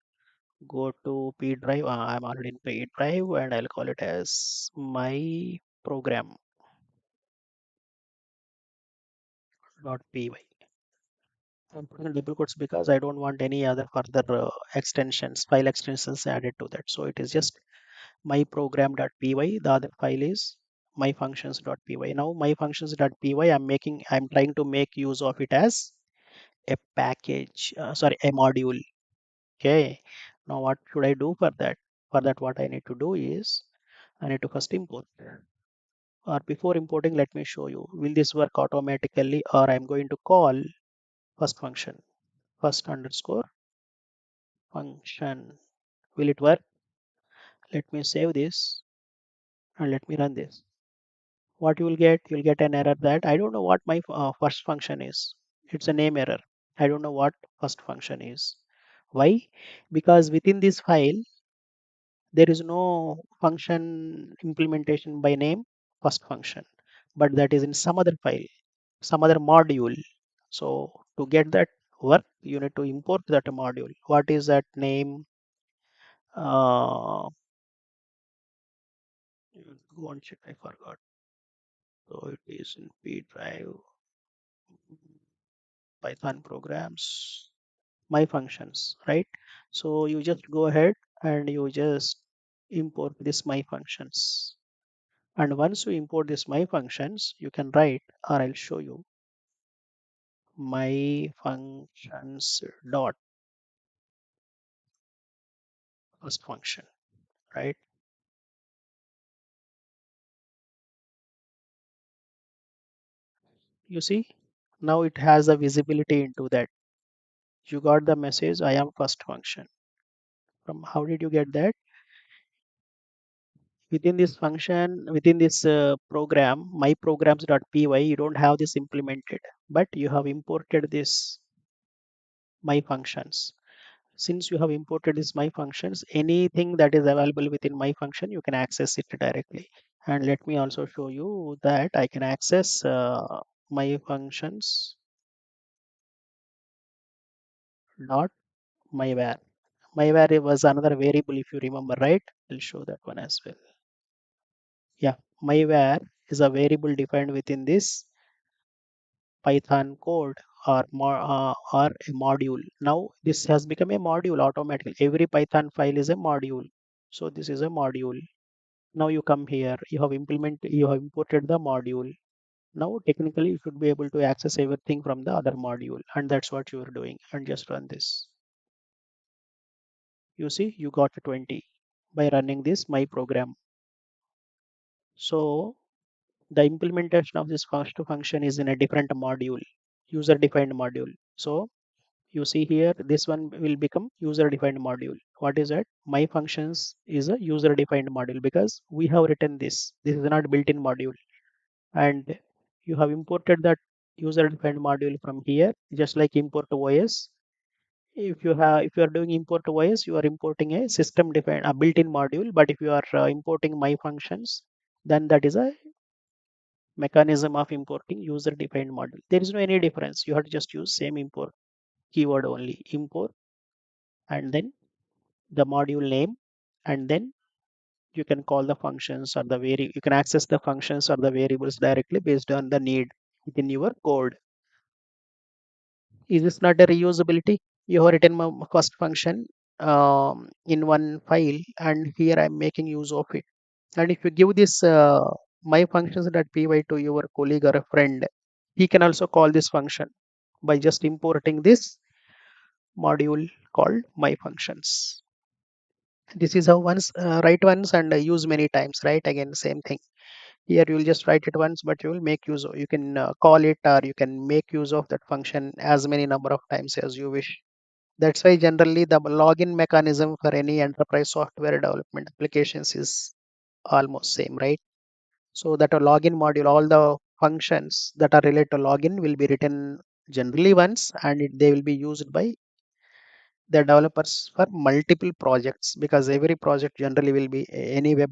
A: go to P drive. I'm already in P drive and I'll call it as my program dot py. I'm putting double quotes because I don't want any other further extensions, file extensions added to that. So it is just my program.py. The other file is my functions.py. Now my functions.py, I'm trying to make use of it as a package, sorry, a module. Okay. Now what should I do for that? For that, what I need to do is I need to first import. Or before importing, let me show you. Will this work automatically, or I'm going to call first function, first underscore function. Will it work? Let me save this and let me run this. What you will get? You'll get an error that I don't know what my first function is. It's a name error. I don't know what first function is. Why? Because within this file, there is no function implementation by name first function, but that is in some other file, some other module. So to get that work, you need to import that module. What is that name? Uh, one check, I forgot. So it is in P drive, Python programs, my functions, right? So you just go ahead and you just import this my functions. And once you import this my functions, you can write, or I'll show you, my functions dot first function, right? You see, now it has a visibility into that. You got the message, I am first function. From how did you get that? Within this function, within this program, my programs.py, you don't have this implemented, but you have imported this my functions. Since you have imported this my functions, anything that is available within my function, you can access it directly. And let me also show you that I can access my functions dot myvar. Myvar was another variable, if you remember, right? I'll show that one as well. Yeah, myvar is a variable defined within this Python code or a module. Now this has become a module automatically. Every Python file is a module. So this is a module. Now you come here, you have imported the module. Now technically you should be able to access everything from the other module, and that's what you are doing. And just run this. You see, you got 20 by running this my program. So the implementation of this first function is in a different module, user defined module. So you see here, this one will become user defined module. What is that? My functions is a user defined module because we have written this. This is not built in module, and you have imported that user defined module from here, just like import to OS. If you are doing import to OS, you are importing a system defined a built-in module. But if you are importing my functions, then that is a mechanism of importing user defined module. There is no any difference. You have to just use same import keyword only, import, and then the module name, and then you can call the functions or you can access the functions or the variables directly based on the need within your code. Is this not a reusability? You have written my first function in one file, and here I'm making use of it. And if you give this my functions.py to your colleague or a friend, he can also call this function by just importing this module called my functions. This is how once write once and use many times, right? Again, same thing. Here you will just write it once, but you will make use of, you can call it, or you can make use of that function as many number of times as you wish. That's why generally the login mechanism for any enterprise software development applications is almost same, right? So that a login module, all the functions that are related to login will be written generally once, and they will be used by the developers for multiple projects, because every project generally will be any web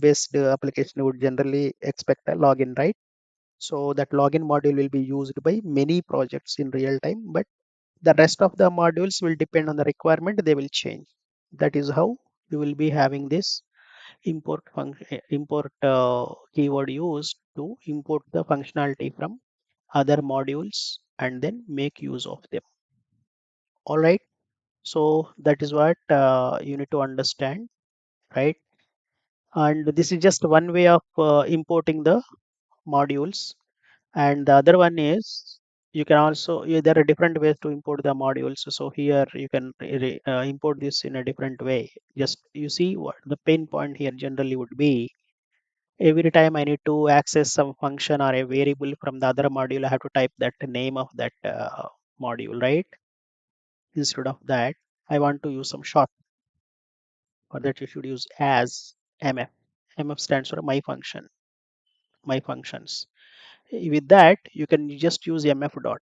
A: based application would generally expect a login, right? So that login module will be used by many projects in real time, but the rest of the modules will depend on the requirement, they will change. That is how you will be having this import keyword used to import the functionality from other modules and then make use of them. All right. So that is what you need to understand, right? And this is just one way of importing the modules. And the other one is you can also, yeah, there are different ways to import the modules. So here you can import this in a different way. Just you see what the pain point here generally would be. Every time I need to access some function or a variable from the other module, I have to type that name of that module, right? Instead of that, I want to use some short. For that, you should use as mf. Mf stands for my function, my functions. With that, you can just use mf dot.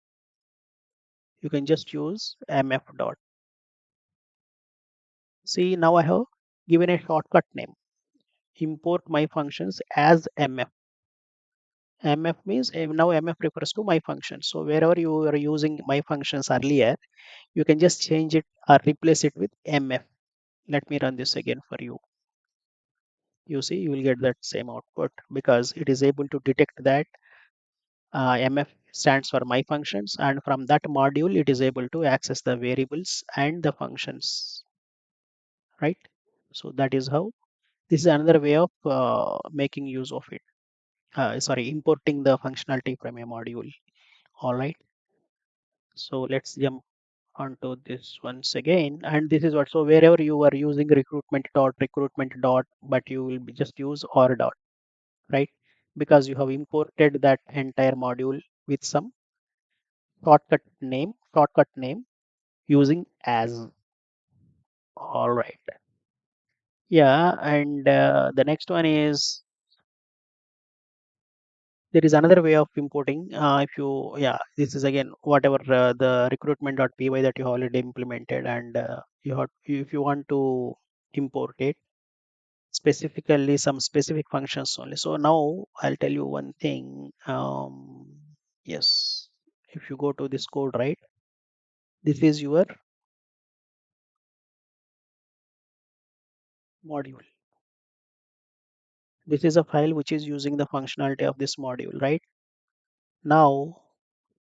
A: You can just use mf dot. See, now I have given a shortcut name. Import my functions as mf. Mf means now mf refers to my function. So wherever you were using my functions earlier, you can just change it or replace it with mf. Let me run this again for you. You see, you will get that same output because it is able to detect that mf stands for my functions, and from that module it is able to access the variables and the functions, right? So that is how, this is another way of making use of it, sorry, importing the functionality from a module. All right, so let's jump onto this once again. And this is what, so wherever you are using recruitment dot, but you will just use or dot, right? Because you have imported that entire module with some shortcut name using as. All right. Yeah, and the next one is, there is another way of importing. If you, yeah, this is again whatever the recruitment.py that you already implemented, and you have, if you want to import it specifically some specific functions only. So now I'll tell you one thing. Yes, if you go to this code, right, this is your module. This is a file which is using the functionality of this module, right? Now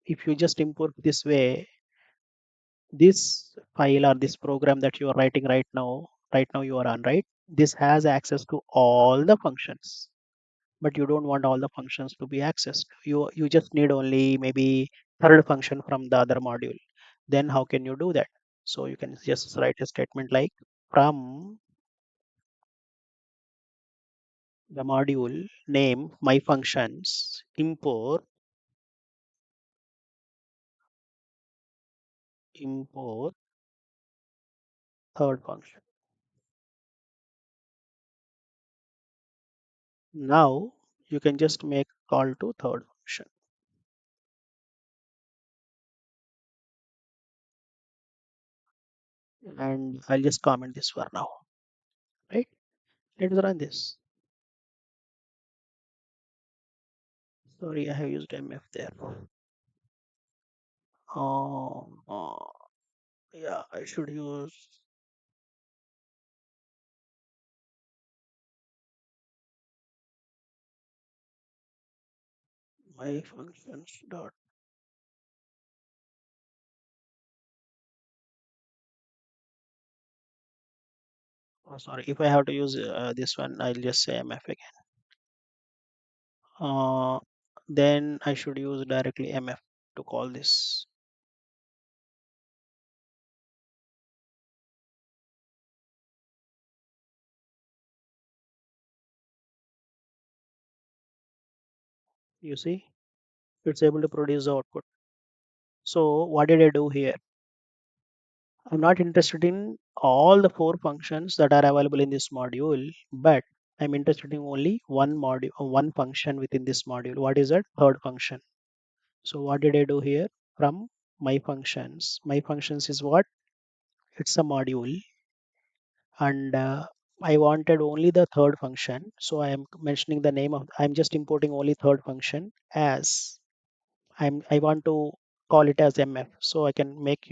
A: if you just import this way, this file or this program that you are writing right now you are on, right, this has access to all the functions, but you don't want all the functions to be accessed. You just need only maybe third function from the other module. Then how can you do that? So you can just write a statement like, from the module name my functions import third function. Now you can just make call to third function, and I'll just comment this for now, right? Let's run this. Sorry, I have used MF there. Uh, yeah, I should use my functions dot. Oh, sorry, if I have to use this one, I'll just say MF again. Uh, then I should use directly MF to call this. You see, it's able to produce the output. So what did I do here? I'm not interested in all the four functions that are available in this module, but I'm interested in only one module, one function within this module. What is that? Third function. So what did I do here? From my functions. My functions is what? It's a module, and I wanted only the third function. So I am mentioning the name of. I'm just importing only third function as. I want to call it as mf. So I can make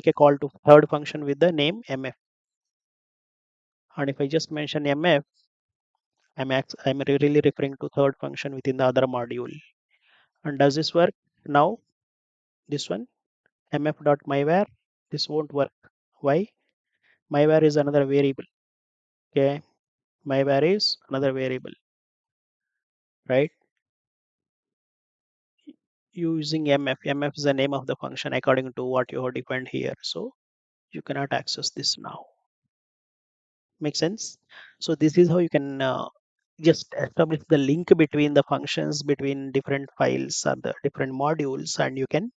A: a call to third function with the name mf. And if I just mention mf, I'm really referring to third function within the other module. And does this work? Now this one, mf.myvar, this won't work. Why? Myvar is another variable. Okay, myvar is another variable, right? Using mf is the name of the function according to what you have defined here. So you cannot access this now. Make sense? So this is how you can just establish the link between the functions between different files or the different modules, and you can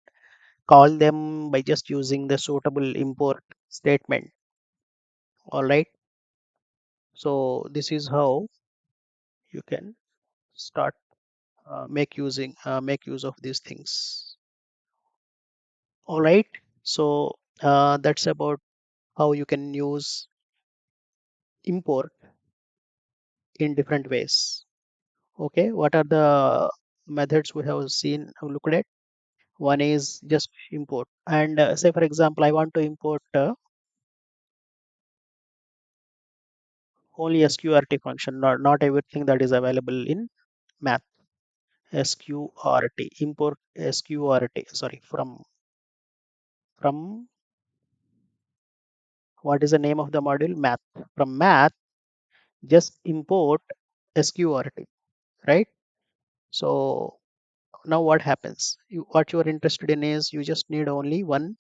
A: call them by just using the suitable import statement. All right. So this is how you can start make use of these things. All right. So that's about how you can use import in different ways. Okay. What are the methods we have seen looked at? One is just import, and say for example I want to import only sqrt function, not everything that is available in math. Sqrt, import sqrt, sorry, from what is the name of the module? Math. From math, just import sqrt, right? So now what happens? What you are interested in is you just need only one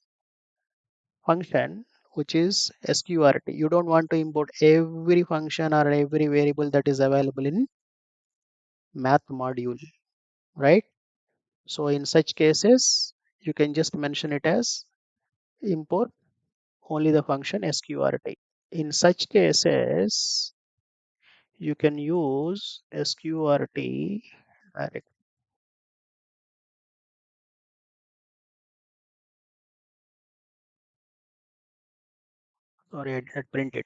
A: function, which is sqrt. You don't want to import every function or every variable that is available in math module, right? So in such cases, you can just mention it as import only the function sqrt. In such cases, you can use sqrt direct. Sorry, I did not print it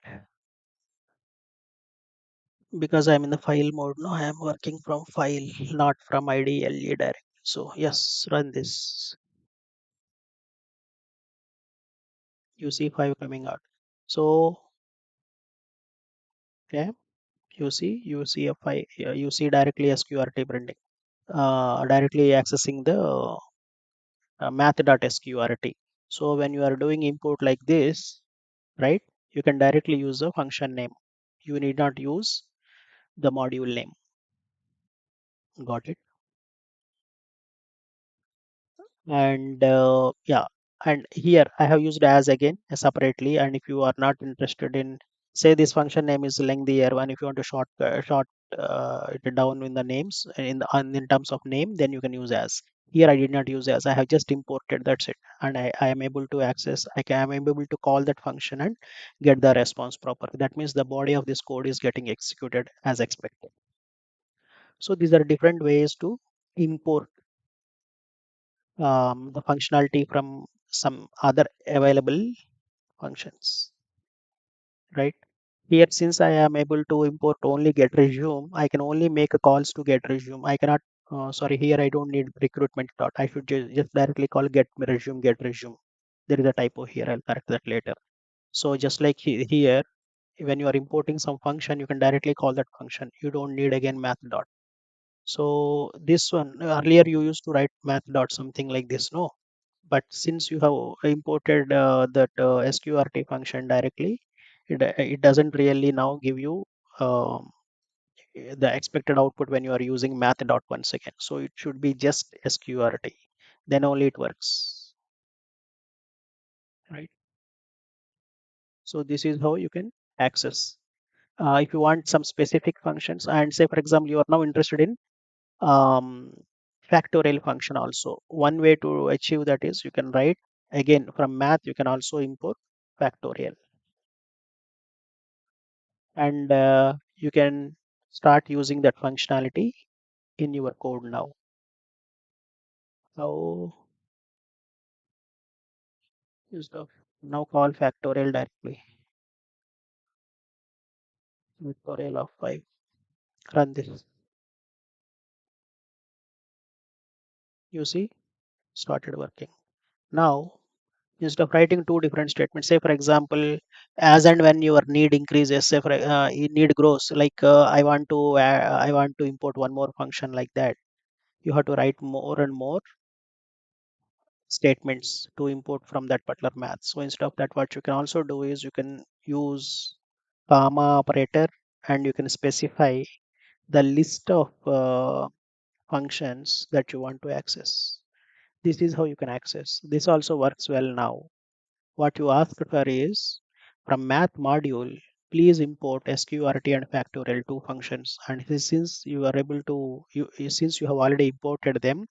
A: because I'm in the file mode now. I am working from file, not from IDLE direct. So yes, run this. You see 5 coming out. So okay, you see a 5. You see directly sqrt printing. Directly accessing the math.sqrt. So when you are doing import like this, right, you can directly use the function name. You need not use the module name. Got it? And yeah, and here I have used as again separately. And if you are not interested in, say this function name is lengthier, and if you want to short it down in the names in terms of name, then you can use as. Here I did not use as, I have just imported, that's it. And I am able to access, I am able to call that function and get the response proper. That means the body of this code is getting executed as expected. So these are different ways to import the functionality from some other available functions, right? Here, since I am able to import only get resume, I can only make a calls to get resume. I cannot, sorry, here I don't need recruitment dot. I should just directly call get resume. There is a typo here. I'll correct that later. So just like here, when you are importing some function, you can directly call that function. You don't need again math dot. So this one earlier you used to write math dot something like this, no? But since you have imported that sqrt function directly, it doesn't really now give you um, the expected output when you are using math dot once again. So it should be just sqrt, then only it works, right? So this is how you can access. If you want some specific functions, and say for example you are now interested in um, factorial function also. One way to achieve that is you can write again from math, you can also import factorial, and you can start using that functionality in your code now. So instead of now call factorial directly, factorial of 5. Run this. You see, started working. Now instead of writing two different statements, say for example, as and when your need increases, say for need grows, like I want to import one more function like that. You have to write more and more statements to import from that particular math. So instead of that, what you can also do is you can use comma operator, and you can specify the list of functions that you want to access. This is how you can access. This also works well now. What you asked for is from math module, please import sqrt and factorial two functions. And since you are able to, since you have already imported them,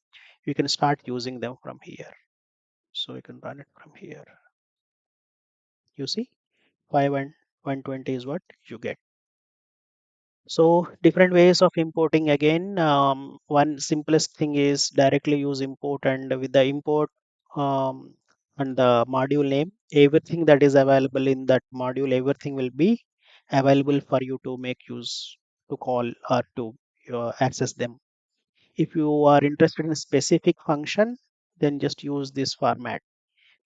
A: you can start using them from here. So you can run it from here. You see, 5 and 120 is what you get. So different ways of importing again. One simplest thing is directly use import, and with the import and the module name, everything that is available in that module, everything will be available for you to make use, to call, or to access them. If you are interested in a specific function, then just use this format.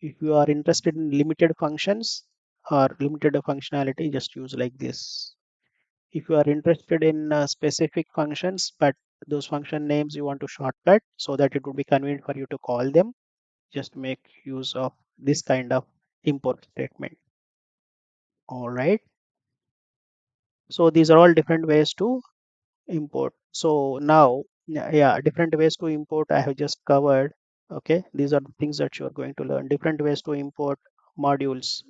A: If you are interested in limited functions or limited functionality, just use like this. If you are interested in specific functions, but those function names you want to shortcut so that it would be convenient for you to call them, just make use of this kind of import statement. All right. So these are all different ways to import. So now, yeah, different ways to import I have just covered. Okay, these are the things that you are going to learn. Different ways to import modules.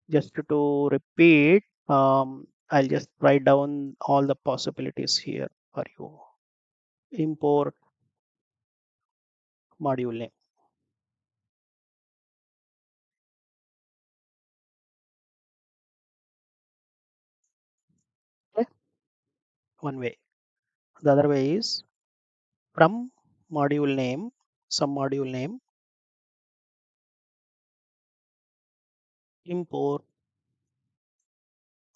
A: Just to repeat, I'll just write down all the possibilities here for you. Import module name. Okay, one way. The other way is from module name, some module name, import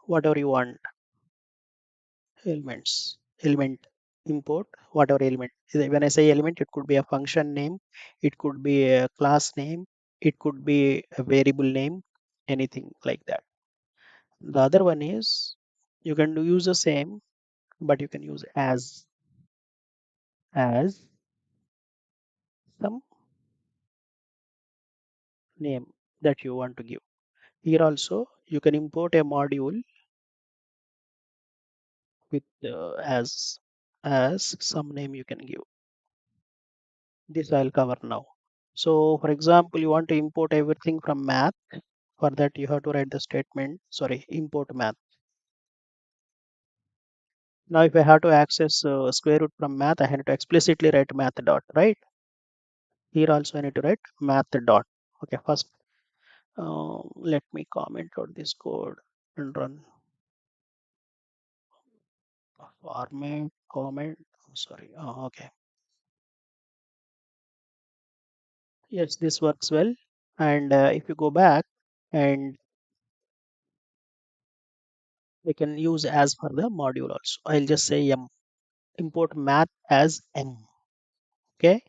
A: whatever you want, elements, element, import whatever element. When I say element, it could be a function name, it could be a class name, it could be a variable name, anything like that. The other one is you can use the same, but you can use as some name that you want to give. Here also you can import a module with as some name you can give. This I'll cover now. So for example, you want to import everything from math. For that you have to write the statement, sorry, import math. Now if I have to access square root from math, I have to explicitly write math dot, right? Here also I need to write math dot. Okay, first let me comment on this code and run format comment. Sorry. Okay. Yes, this works well. And if you go back, and we can use as for the module also. I'll just say M. Import math as M. Okay.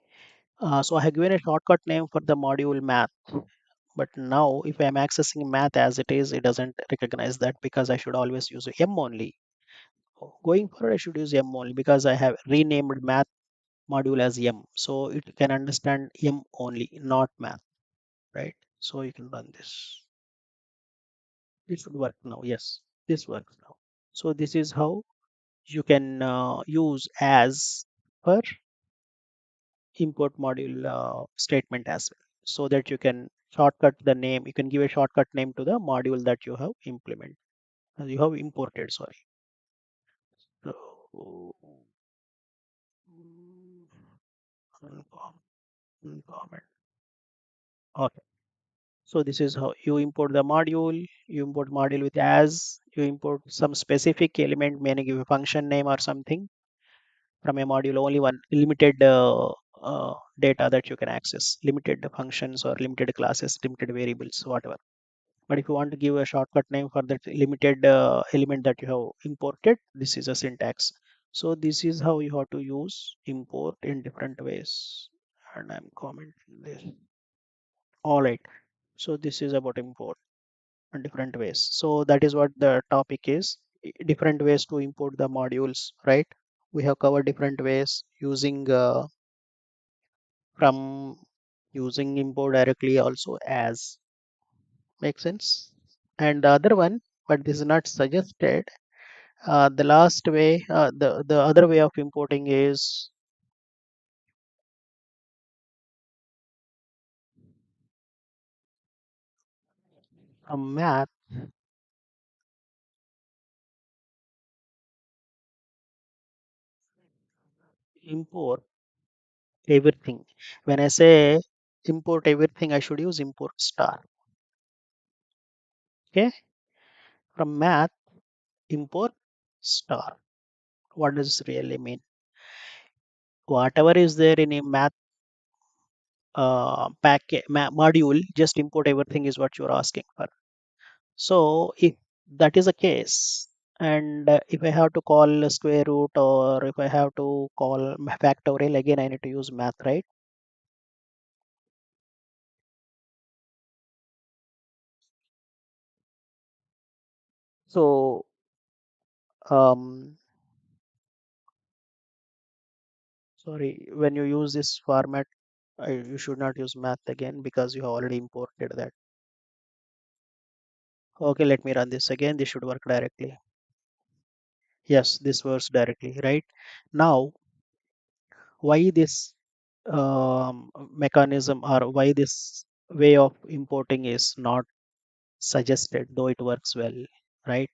A: So I have given a shortcut name for the module math. But now if I am accessing math as it is, it doesn't recognize that because I should always use M only. Going forward, I should use M only because I have renamed math module as M. So it can understand M only, not math, right? So you can run this. This should work now. Yes, this works now. So this is how you can use as per import module statement as well, so that you can shortcut the name. You can give a shortcut name to the module that you have implemented, you have imported. Sorry. So, uncommon, uncommon. Okay. So this is how you import the module. You import module with as. You import some specific element, may give a function name or something from a module. Only one limited data that you can access, limited functions or limited classes, limited variables, whatever. But if you want to give a shortcut name for that limited element that you have imported, this is a syntax. So this is how you have to use import in different ways. And I'm commenting this. All right. So this is about import in different ways. So that is what the topic is. Different ways to import the modules, right? We have covered different ways using from using import directly also as. Make sense? And the other one, but this is not suggested. The last way, the other way of importing is a math import everything. When I say import everything, I should use import star. Okay, from math import star. What does this really mean? Whatever is there in a math module, just import everything is what you're asking for. So if that is the case, and if I have to call a square root or if I have to call factorial, again I need to use math, right? So um, sorry, when you use this format, you should not use math again because you have already imported that. Okay, let me run this again. This should work directly. Yes, this works directly, right? Now, why this mechanism or why this way of importing is not suggested, though it works well, right?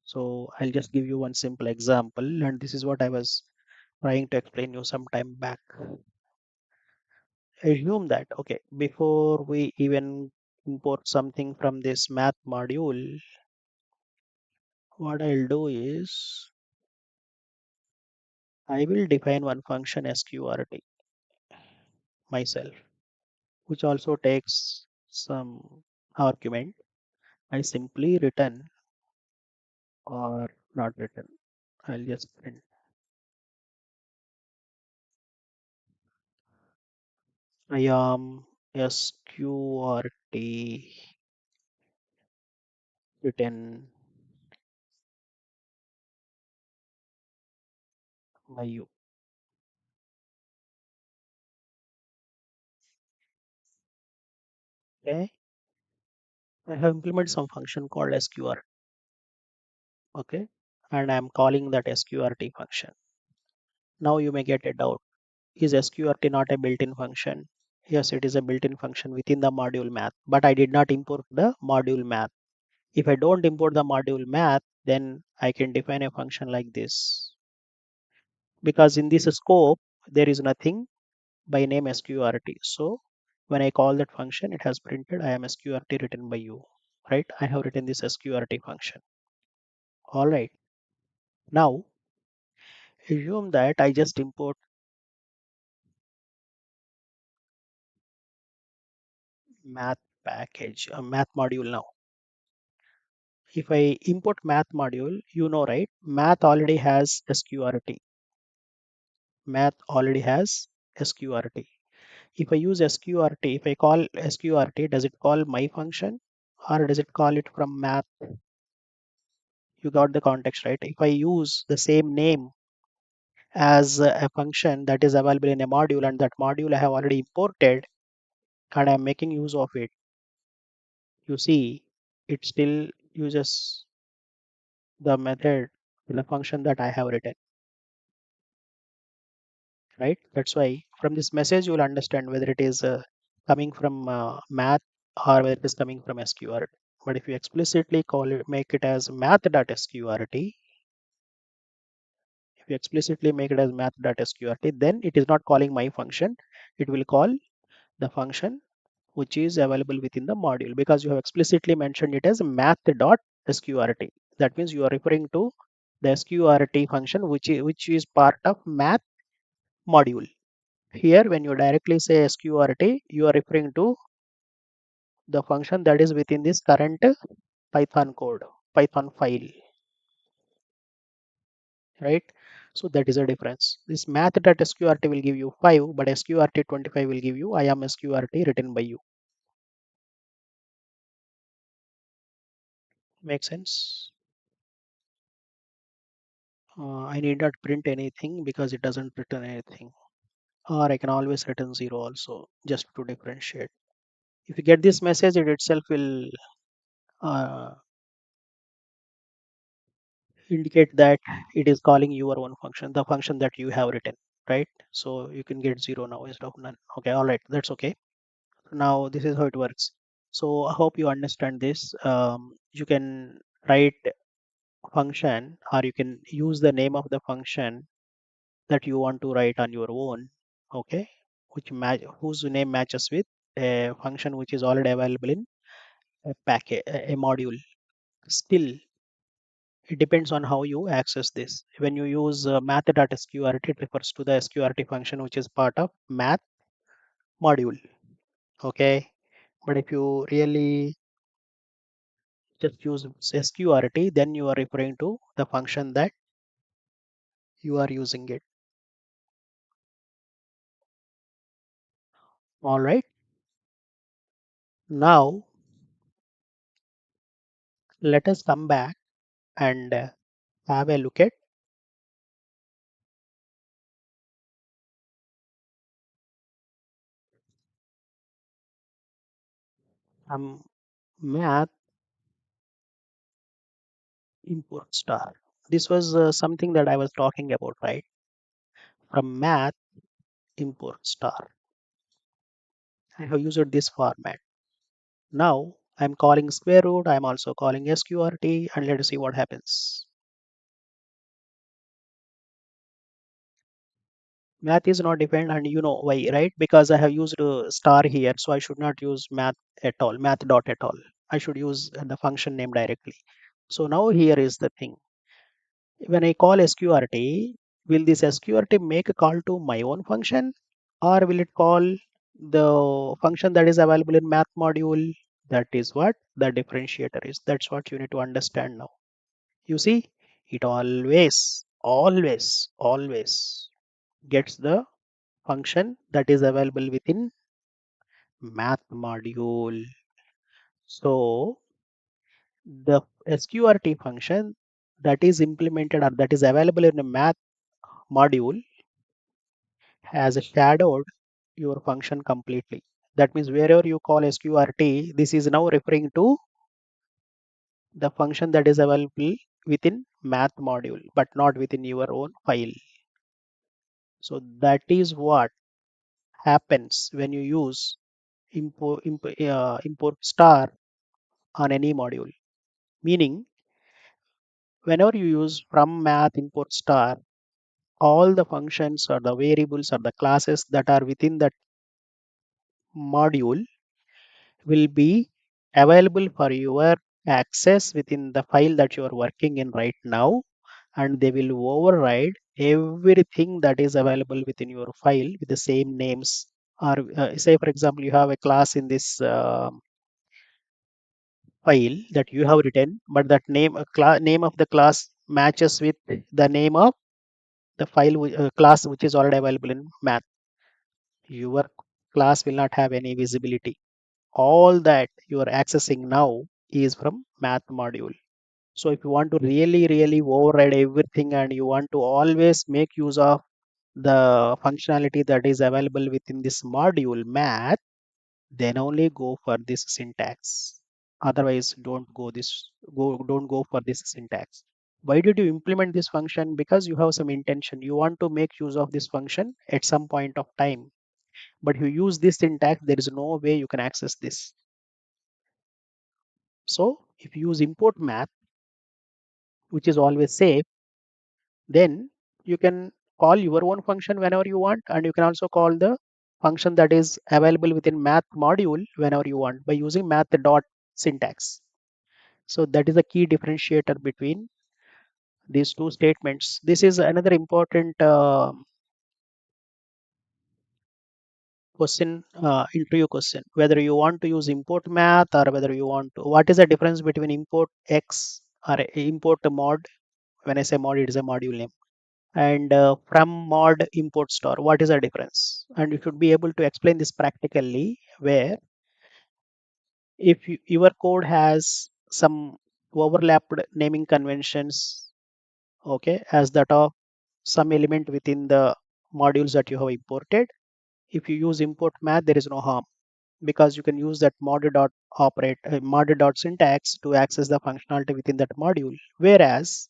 A: So I'll just give you one simple example, and this is what I was trying to explain you some time back. Assume that, okay, before we even import something from this math module, what I'll do is I will define one function sqrt myself, which also takes some argument. I simply return or not return. I'll just print. I am sqrt written by you. Okay. I have implemented some function called sqrt. Okay. And I'm calling that sqrt function. Now you may get a doubt. Is sqrt not a built-in function? Yes, it is a built-in function within the module math, but I did not import the module math. If I don't import the module math, then I can define a function like this. Because in this scope, there is nothing by name sqrt. So when I call that function, it has printed I am sqrt written by you, right? I have written this sqrt function. All right. Now assume that I just import math package, a math module now. If I import math module, you know, right? Math already has sqrt. Math already has sqrt. If I use sqrt, if I call sqrt, does it call my function or does it call it from math? You got the context, right? If I use the same name as a function that is available in a module and that module I have already imported and I'm making use of it, you see, it still uses the method, the function that I have written, right? That's why from this message you will understand whether it is coming from math or whether it is coming from sqrt. But if you explicitly call it, make it as math.sqrt, if you explicitly make it as math.sqrt, then it is not calling my function. It will call the function which is available within the module because you have explicitly mentioned it as math.sqrt. That means you are referring to the sqrt function which is part of math module. Here, when you directly say sqrt, you are referring to the function that is within this current Python code, Python file, right? So that is a difference. This math.sqrt will give you 5, but sqrt25 will give you I am sqrt written by you. Make sense? I need not print anything because it doesn't return anything. or I can always return 0 also, just to differentiate. If you get this message, it itself will uh, indicate that it is calling your own function, the function that you have written, right? So you can get 0 now instead of none. Okay, all right, that's okay. Now this is how it works. So I hope you understand this. You can write function, or you can use the name of the function that you want to write on your own, okay, which match whose name matches with a function which is already available in a package, a module. Still, it depends on how you access this. When you use math.sqrt, it refers to the sqrt function which is part of math module, okay. But if you really just use sqrt, then you are referring to the function that you are using it. All right. Now let us come back and have a look at math import star. This was something that I was talking about, right? From math import star. I have used this format. Now I'm calling square root. I'm also calling sqrt, and let us see what happens. Math is not defined, and you know why, right? Because I have used star here, so I should not use math at all, math dot at all. I should use the function name directly. So now here is the thing. When I call sqrt, will this sqrt make a call to my own function, or will it call the function that is available in math module? That is what the differentiator is. That's what you need to understand now. You see, it always gets the function that is available within math module. So the sqrt function that is implemented or that is available in a math module has shadowed your function completely. That means wherever you call sqrt, this is now referring to the function that is available within math module, but not within your own file. So that is what happens when you use import star on any module. Meaning, whenever you use from math import star, all the functions or the variables or the classes that are within that module will be available for your access within the file that you are working in right now, and they will override everything that is available within your file with the same names. Or say for example you have a class in this file that you have written, but that name of the class matches with the name of the class which is already available in math. Your class will not have any visibility. All that you are accessing now is from math module. So if you want to really override everything and you want to always make use of the functionality that is available within this module math, then only go for this syntax. Otherwise don't go for this syntax. Why did you implement this function? Because you have some intention, you want to make use of this function at some point of time, but you use this syntax, there is no way you can access this. So if you use import math, which is always safe, then you can call your own function whenever you want, and you can also call the function that is available within math module whenever you want by using math dot syntax. So that is a key differentiator between these two statements. This is another important question, interview question, whether you want to use import math or whether you want to, what is the difference between import x or import mod. When I say mod, it is a module name, and from mod import star, what is the difference? And you should be able to explain this practically, where if your code has some overlapped naming conventions, okay, as that of some element within the modules that you have imported, If you use import math, there is no harm because you can use that module dot syntax to access the functionality within that module. Whereas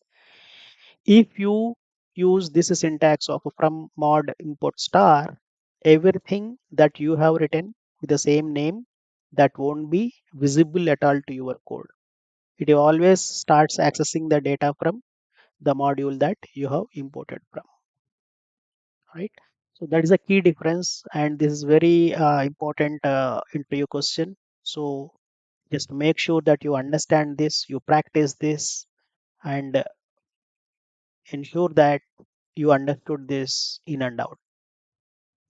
A: if you use this syntax of from mod import star, everything that you have written with the same name, that won't be visible at all to your code. It always starts accessing the data from the module that you have imported from, right? So that is a key difference, and this is very important interview question. So just make sure that you understand this, you practice this, and ensure that you understood this in and out.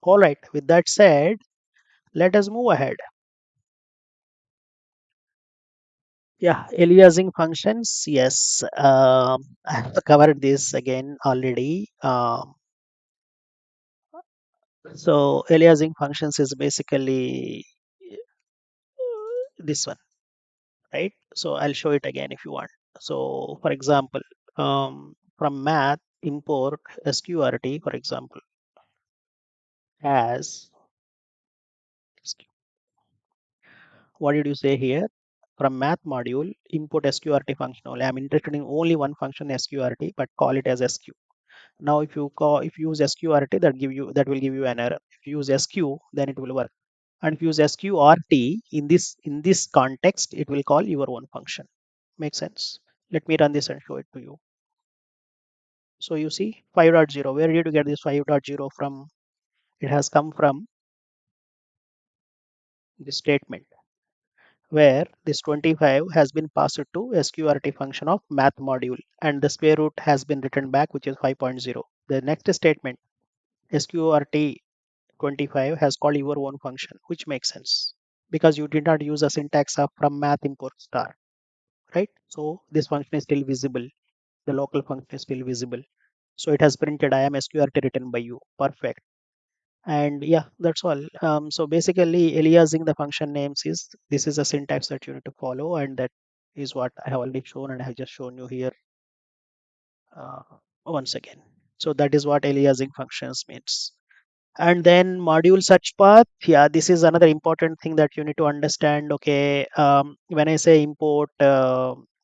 A: All right, with that said, let us move ahead. Yeah, aliasing functions. Yes, I have covered this again already. So aliasing functions is basically this one, right? So I'll show it again if you want. So for example, from math, import sqrt, for example, as what did you say here? From math module, import sqrt function only. I'm interested in only one function sqrt, but call it as sq. Now, if you use sqrt, that will give you an error. If you use sq, then it will work. And if you use sqrt in this context, it will call your own function. Make sense? Let me run this and show it to you. So you see 5.0. Where did you get this 5.0 from? It has come from this statement where this 25 has been passed to sqrt function of math module and the square root has been written back, which is 5.0. The next statement sqrt 25 has called your own function, which makes sense because you did not use a syntax of from math import star, right? So this function is still visible. The local function is still visible. So it has printed I am sqrt written by you. Perfect. And yeah, that's all. So basically aliasing the function names is this is a syntax that you need to follow, and that is what I have already shown and I have just shown you here uh, once again. So that is what aliasing functions means. And then module search path, yeah, this is another important thing that you need to understand. Okay, when I say import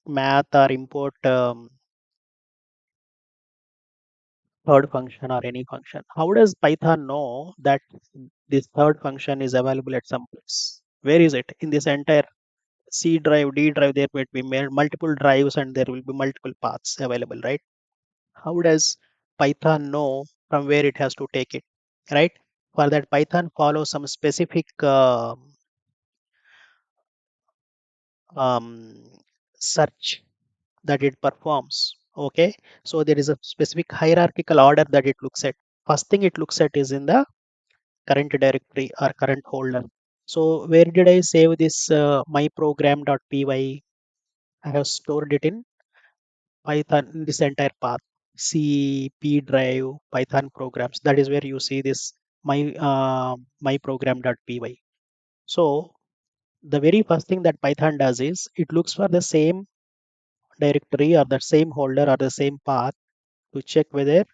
A: math or import third function or any function, how does Python know that this third function is available at some place? Where is it in this entire C drive, D drive? There might be multiple drives and there will be multiple paths available, right? How does Python know from where it has to take it, right? For that, Python follows some specific um, search that it performs. Okay, so there is a specific hierarchical order that it looks at. First thing it looks at is in the current directory or current folder. So where did I save this my program.py? I have stored it in Python in this entire path. C, P drive, Python programs. That is where you see this my program.py. So the very first thing that Python does is it looks for the same directory or the same folder or the same path to check whether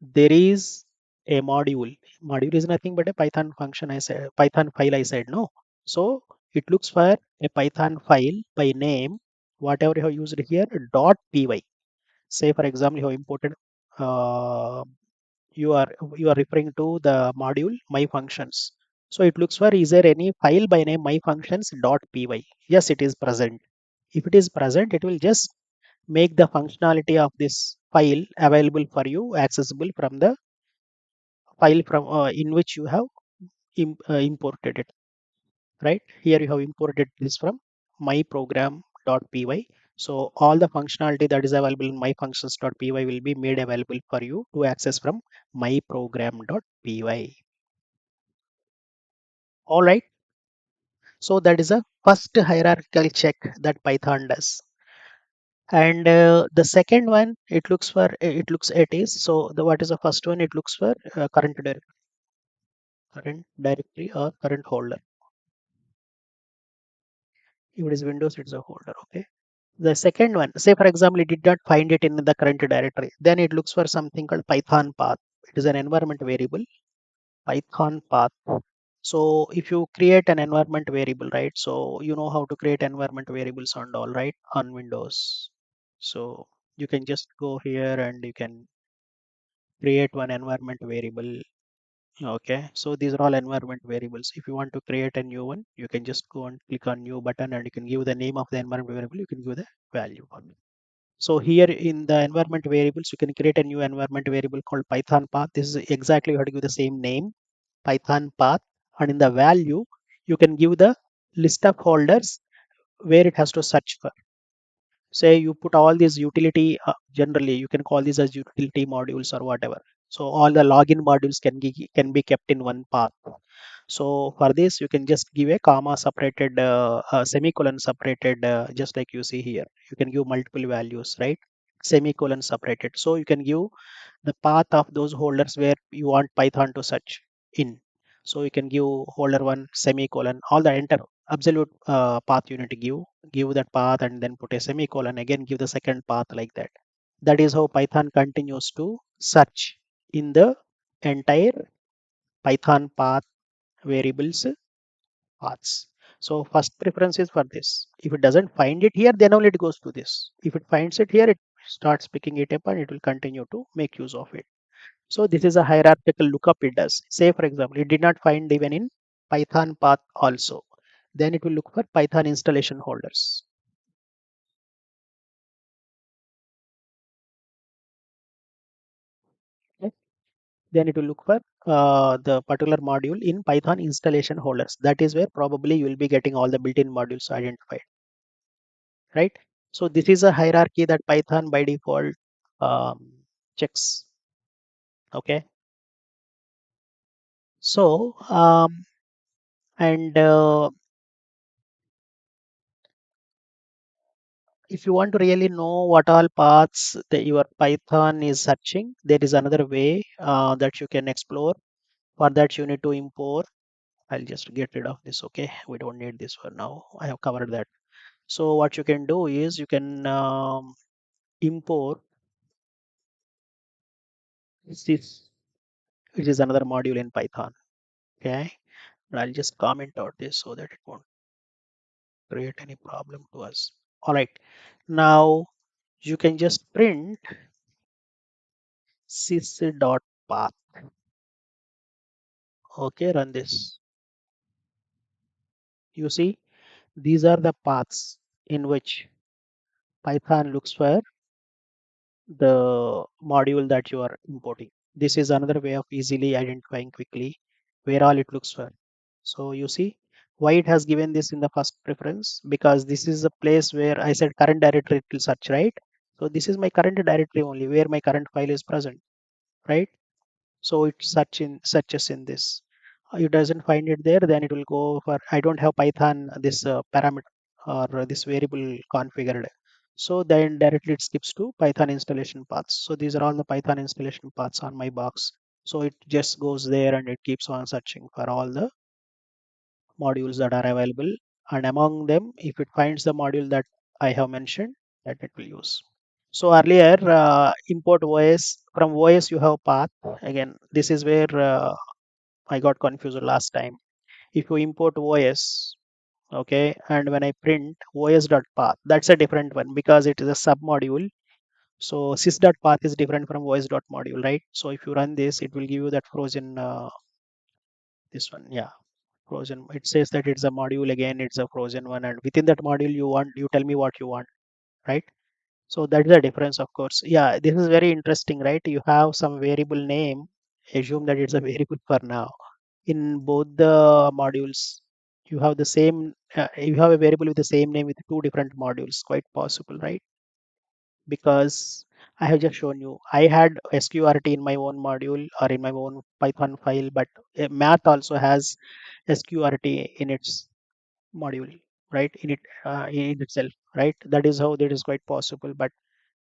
A: there is a module. Module is nothing but a Python function. I said Python file. I said no. So it looks for a Python file by name, whatever you have used here, .py. Say for example, you have imported. Uh, you are you are referring to the module my functions. So it looks for is there any file by name my functions .py? Yes, it is present. If it is present, it will just make the functionality of this file available for you, accessible from the file from in which you have imported it, right? Here you have imported this from my program.py. So all the functionality that is available in my functions.py will be made available for you to access from my program.py. All right. So that is a first hierarchical check that Python does. And the second one, it looks at is, so the what is the first one? It looks for current directory or current holder. If it is Windows, it's a holder. Okay. The second one, say for example, it did not find it in the current directory, then it looks for something called Python path. It is an environment variable. Python path. So if you create an environment variable, right? So you know how to create environment variables and all, right? On Windows. So you can just go here and you can create one environment variable. Okay. So these are all environment variables. If you want to create a new one, you can just go and click on new button and you can give the name of the environment variable. You can give the value. So here in the environment variables, you can create a new environment variable called Python path. This is exactly you have to give the same name, Python path, and in the value, you can give the list of folders where it has to search for. Say you put all these utility, generally you can call these as utility modules or whatever. So all the login modules can be kept in one path. So for this, you can just give a comma separated, semicolon separated, just like you see here. You can give multiple values, right? Semicolon separated. So you can give the path of those holders where you want Python to search in. So you can give holder one semicolon, all the enter absolute path you need to give that path and then put a semicolon, again give the second path like that. That is how Python continues to search in the entire Python path variables paths. So first preference is for this. If it doesn't find it here, then only it goes to this. If it finds it here, it starts picking it up and it will continue to make use of it. So this is a hierarchical lookup it does. Say for example, it did not find even in Python path also. Then it will look for Python installation holders. Okay. Then it will look for the particular module in Python installation holders. That is where probably you will be getting all the built-in modules identified, right? So this is a hierarchy that Python by default checks. Okay. So and if you want to really know what all paths that your Python is searching, there is another way that you can explore. For that, you need to import. I'll just get rid of this. Okay, we don't need this for now. I have covered that. So what you can do is you can import this, which is another module in Python. Okay, and I'll just comment out this so that it won't create any problem to us. All right, now you can just print sys.path. Okay, run this. You see, these are the paths in which Python looks for the module that you are importing. This is another way of easily identifying quickly where all it looks for. So you see why it has given this in the first preference, because this is a place where I said current directory it will search, right? So this is my current directory only where my current file is present, right? So it searches in this. It doesn't find it there, then it will go for I don't have Python this parameter or this variable configured. So then directly it skips to Python installation paths. So these are all the Python installation paths on my box. So it just goes there and it keeps on searching for all the modules that are available. And among them, if it finds the module that I have mentioned, that it will use. So earlier, import OS, from OS you have path. Again, this is where I got confused last time. If you import OS, okay, and when I print os.path, that's a different one because it is a submodule. So sys.path is different from os.module, right? So if you run this, it will give you that frozen, this one, yeah, frozen. It says that it's a module again, it's a frozen one, and within that module you tell me what you want, right? So that's the difference, of course. Yeah, this is very interesting, right? You have some variable name, assume that it's a variable for now. In both the modules, you have the same, you have a variable with the same name with two different modules, quite possible, right? Because I have just shown you, I had sqrt in my own module or in my own Python file, but math also has sqrt in its module, right? In itself, right? That is how that is quite possible. But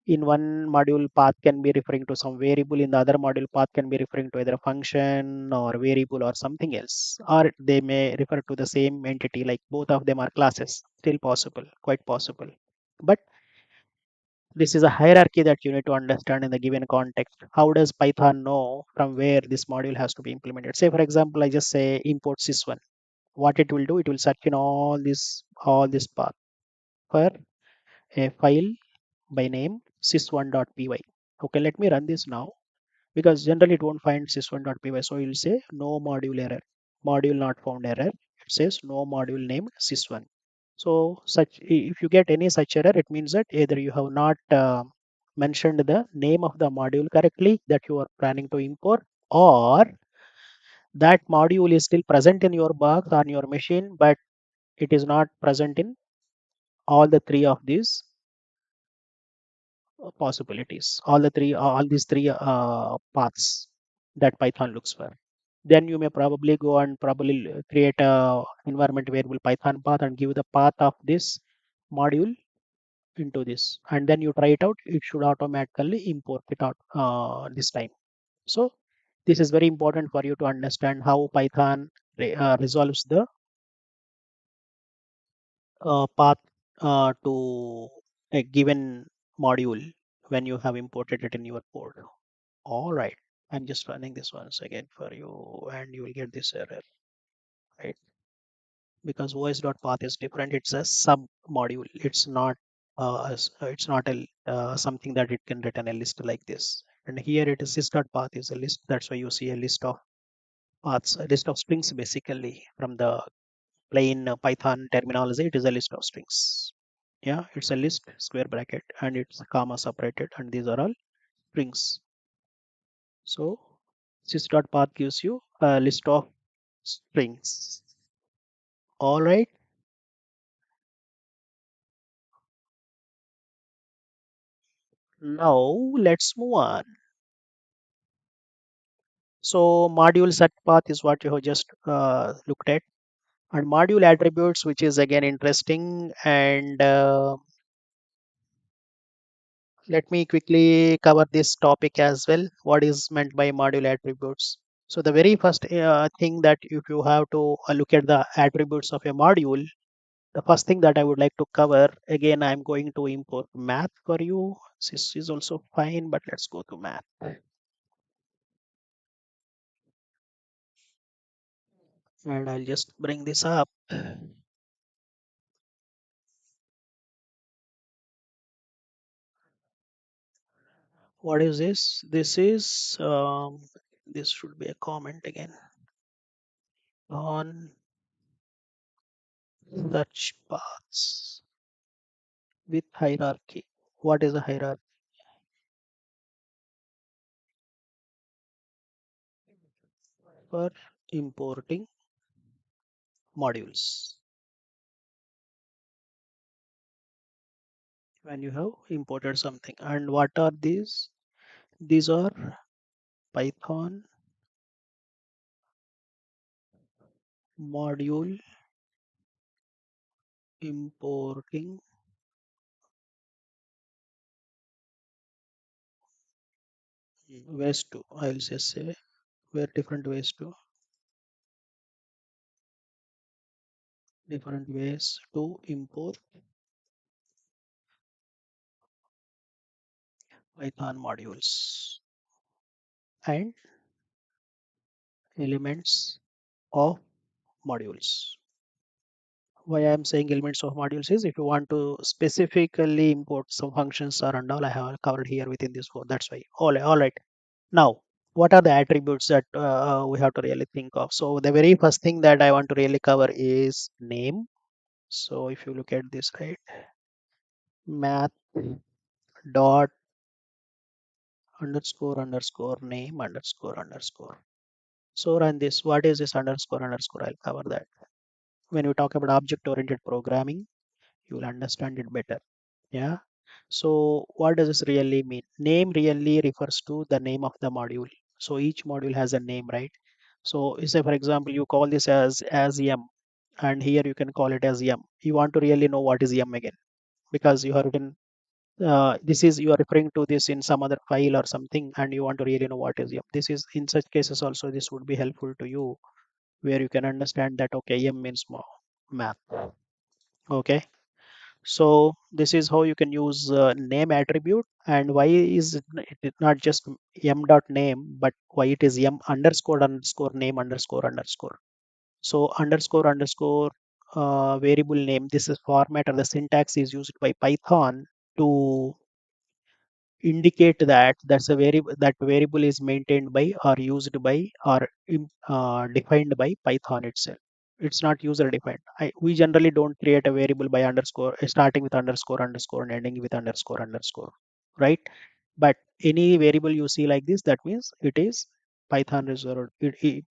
A: in one module, path can be referring to some variable. In the other module, path can be referring to either a function or variable or something else, or they may refer to the same entity, like both of them are classes. Still possible, quite possible. But This is a hierarchy that you need to understand in the given context. How does Python know from where this module has to be implemented? Say, for example, I just say import sys1. What it will do, it will search in all this path for a file by name sys1.py. Okay, let me run this now because generally it won't find sys1.py. So you'll say no module error, module not found error. It says no module name sys1. So if you get any such error, it means that either you have not mentioned the name of the module correctly that you are planning to import, or that module is still present in your box on your machine, but it is not present in all the three of these possibilities, all these three paths that Python looks for. Then you may probably go and probably create a environment variable Python path and give the path of this module into this, and then you try it out. It should automatically import it out this time. So this is very important for you to understand how Python resolves the path to a given module when you have imported it in your code. All right, I'm just running this once again for you, and you will get this error, right? Because os.path is different. It's a sub module. It's not a something that it can return a list like this. And here it is sys.path is a list. That's why you see a list of paths, a list of strings basically from the plain Python terminology. It is a list of strings. Yeah, it's a list square bracket and it's comma separated, and these are all strings. So sys.path gives you a list of strings. All right. Now let's move on. So module set path is what you have just looked at, and module attributes, which is again interesting. And let me quickly cover this topic as well. What is meant by module attributes? So the very first thing that if you have to look at the attributes of a module, the first thing that I would like to cover, again, I'm going to import math for you. This is also fine, but let's go to math. And I'll just bring this up. What is this? This should be a comment again on search paths with hierarchy. What is a hierarchy? For importing modules. When you have imported something. And what are these? These are Python module importing ways to, I'll just say, where different ways to import Python modules and elements of modules. Why I'm saying elements of modules is if you want to specifically import some functions or and all, I have covered here within this code. That's why. All right. Now, what are the attributes that we have to really think of? So the very first thing that I want to really cover is name. So if you look at this, right, math dot underscore underscore name underscore underscore. So run this. What is this underscore underscore? I'll cover that. When you talk about object oriented programming, you will understand it better. Yeah. So what does this really mean? Name really refers to the name of the module. So each module has a name, right? So say for example, you call this as M, and here you can call it as M. You want to really know what is M again because you have written this is you are referring to this in some other file or something, and you want to really know what is M. This is in such cases also this would be helpful to you where you can understand that okay, M means math. Okay. So this is how you can use name attribute, and why is it not just m dot name, but why it is m underscore underscore name underscore underscore. So underscore underscore variable name. This is format or the syntax is used by Python to indicate that that's a variable, that variable is maintained by or used by or defined by Python itself. It's not user defined. We generally don't create a variable by underscore, starting with underscore underscore and ending with underscore underscore, right? But any variable you see like this, that means it is Python reserved.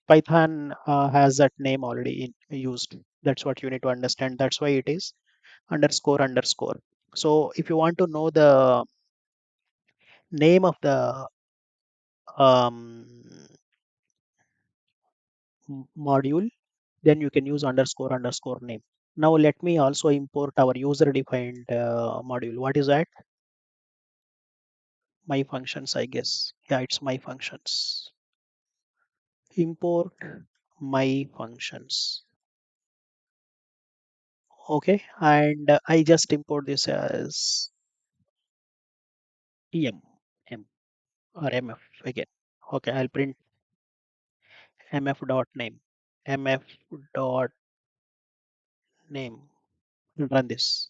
A: Python has that name already used. That's what you need to understand. That's why it is underscore underscore. So if you want to know the name of the um, module, then you can use underscore underscore name. Now let me also import our user defined module. What is that? My functions, I guess. Yeah, it's my functions. Import my functions. Okay, and I just import this as em m or mf again. Okay, I'll print mf dot name, mf dot name. Run this.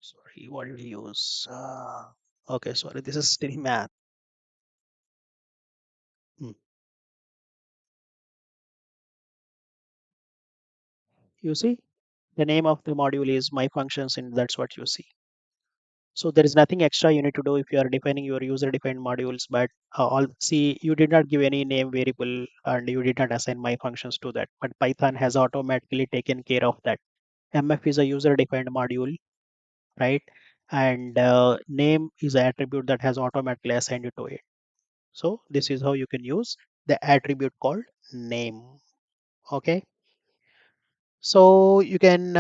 A: Sorry, what did you use? Okay, sorry, this is still math. Hmm. You see, the name of the module is my functions, and that's what you see. So there is nothing extra you need to do if you are defining your user defined modules. But all see, you did not give any name variable and you did not assign my functions to that. But Python has automatically taken care of that. MF is a user defined module, right? And name is an attribute that has automatically assigned it to it. So this is how you can use the attribute called name. Okay. So you can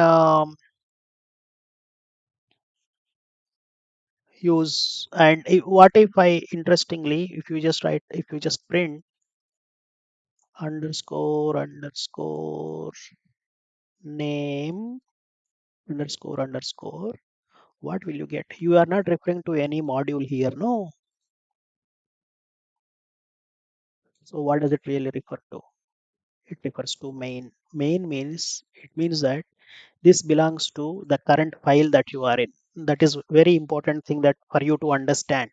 A: use, and what if I, interestingly, if you just write, if you just print underscore underscore name underscore underscore, what will you get? You are not referring to any module here, no? So what does it really refer to? It refers to main. Main means, it means that this belongs to the current file that you are in. That is very important thing that for you to understand.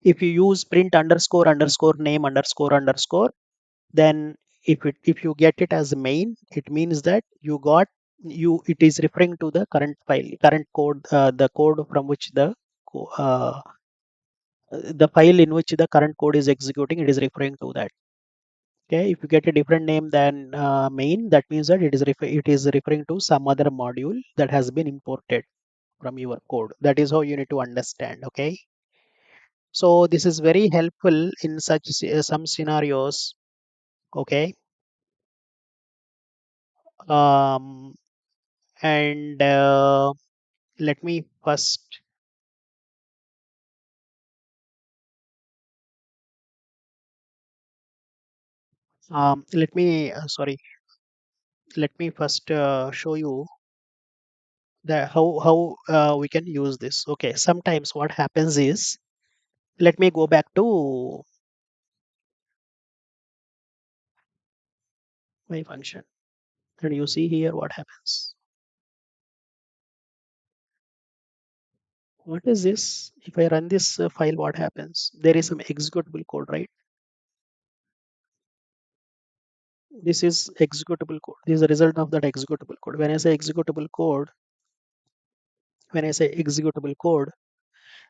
A: If you use print underscore underscore name underscore underscore, then if you get it as main, it means that you got, you, it is referring to the current file, current code, the code from which the file in which the current code is executing, it is referring to that. Okay, if you get a different name than main, that means that it is referring to some other module that has been imported from your code. That is how you need to understand. Okay, so this is very helpful in such some scenarios. Okay, um, and let me first let me sorry, let me first show you the how we can use this. Okay, sometimes what happens is, let me go back to my function, and you see here what happens. What is this? If I run this file, what happens? There is some executable code, right? This is executable code. This is the result of that executable code. When I say executable code, when I say executable code,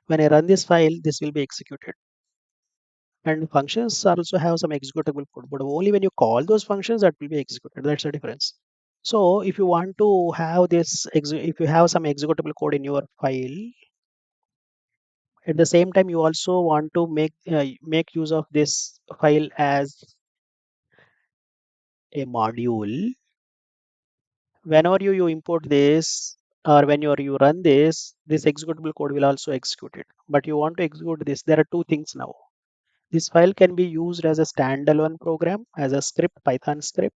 A: when I run this file, this will be executed. And functions also have some executable code, but only when you call those functions that will be executed. That's the difference. So if you want to have this, if you have some executable code in your file, at the same time you also want to make use of this file as a module. Whenever you import this, or when you run this executable code will also execute it. But you want to execute this, there are two things now. This file can be used as a standalone program, as a script, Python script,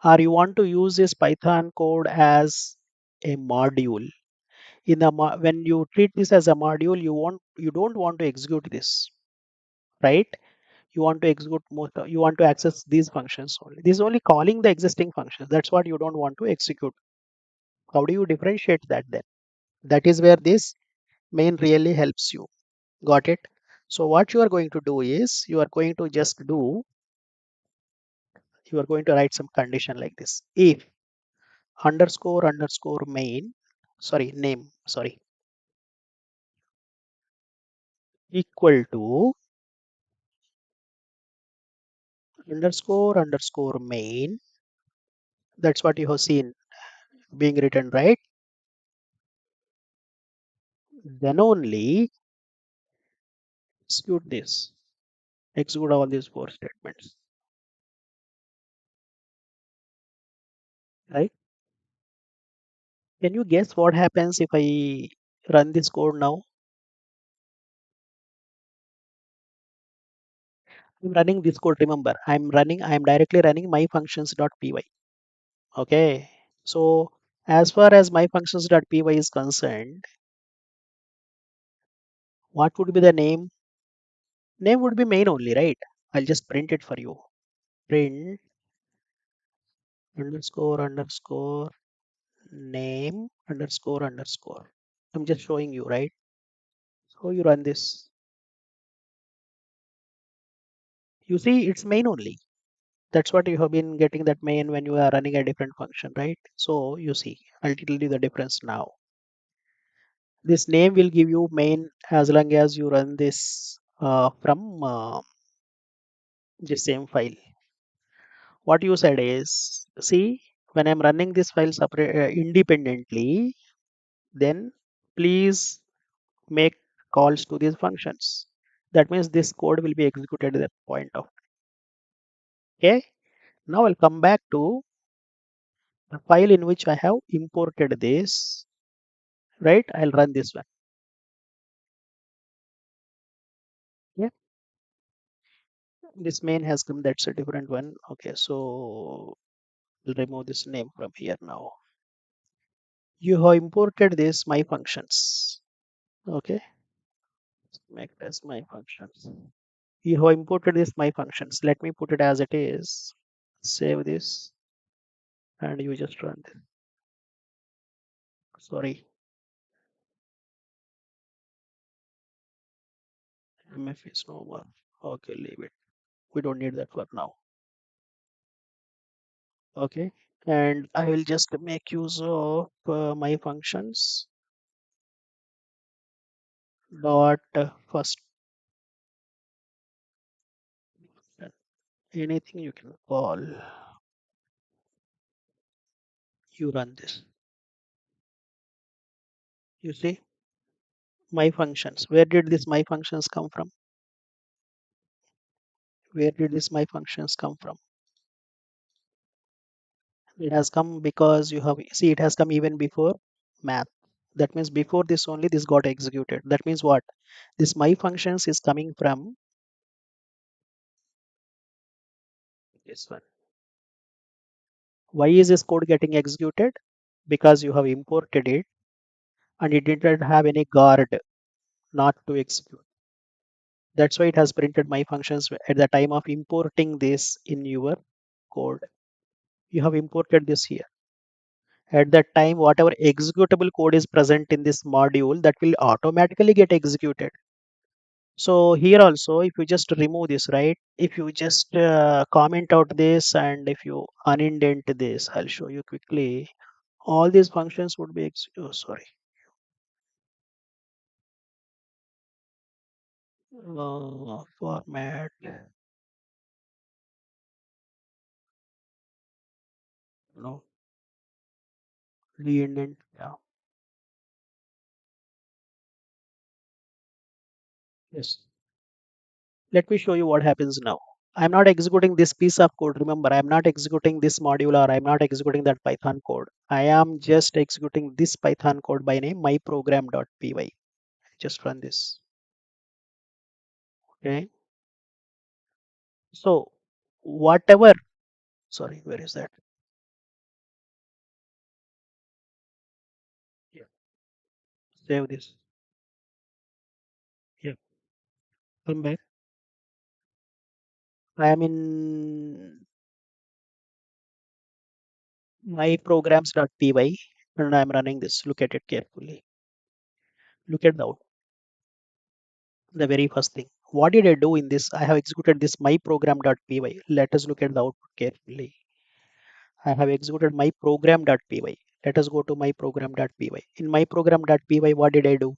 A: or you want to use this Python code as a module. When you treat this as a module, you don't want to execute this, right? You want to execute you want to access these functions only. This is only calling the existing functions. That's what you don't want to execute. How do you differentiate that then? That is where this main really helps you. Got it? So what you are going to do is you are going to write some condition like this. If underscore underscore main, sorry, name, sorry, equal to underscore underscore main, that's what you have seen being written, right? Then only execute this, execute all these four statements, right? Can you guess what happens if I run this code now? I'm running this code. Remember, I'm directly running my functions.py. Okay. So as far as my functions.py is concerned, what would be the name? Name would be main only, right? I'll just print it for you. Print underscore underscore name underscore underscore. I'm just showing you, right? So you run this. You see, it's main only. That's what you have been getting that main when you are running a different function, right? So you see, I'll tell you the difference now. This name will give you main as long as you run this from the same file. What you said is, see, when I'm running this file separate independently, then please make calls to these functions. That means this code will be executed at that point of. Okay. Now I'll come back to the file in which I have imported this. Right. I'll run this one. Yeah. This main has come. That's a different one. Okay. So we'll remove this name from here now. You have imported this my functions. Okay. Make it as my functions. You have imported this my functions. Let me put it as it is. Save this and you just run this. Sorry, MF is no more. Okay, leave it. We don't need that for now. Okay, and I will just make use of my functions dot first anything you can call. You run this. You see my functions. Where did this my functions come from? Where did this my functions come from? It has come because you have see it has come even before math. That means before this only this got executed. That means what? This my functions is coming from this one. Why is this code getting executed? Because you have imported it and it didn't have any guard not to execute. That's why it has printed my functions at the time of importing this in your code. You have imported this here. At that time, whatever executable code is present in this module, that will automatically get executed. So here also, if you just remove this, right? If you just comment out this and if you unindent this, I'll show you quickly. All these functions would be, oh, sorry. Format, no, reindent, yeah, yes. Let me show you what happens now. I'm not executing this piece of code. Remember, I'm not executing this module or I'm not executing that Python code. I am just executing this Python code by name myprogram.py. Just run this. Okay. So whatever, sorry, where is that? Save this. Yeah, come back. I am in my programs.py and I'm running this. Look at it carefully. Look at the the very first thing. What did I do in this? I have executed this my program.py. Let us look at the output carefully. I have executed my program.py. Let us go to my program.py. In my program.py, what did I do?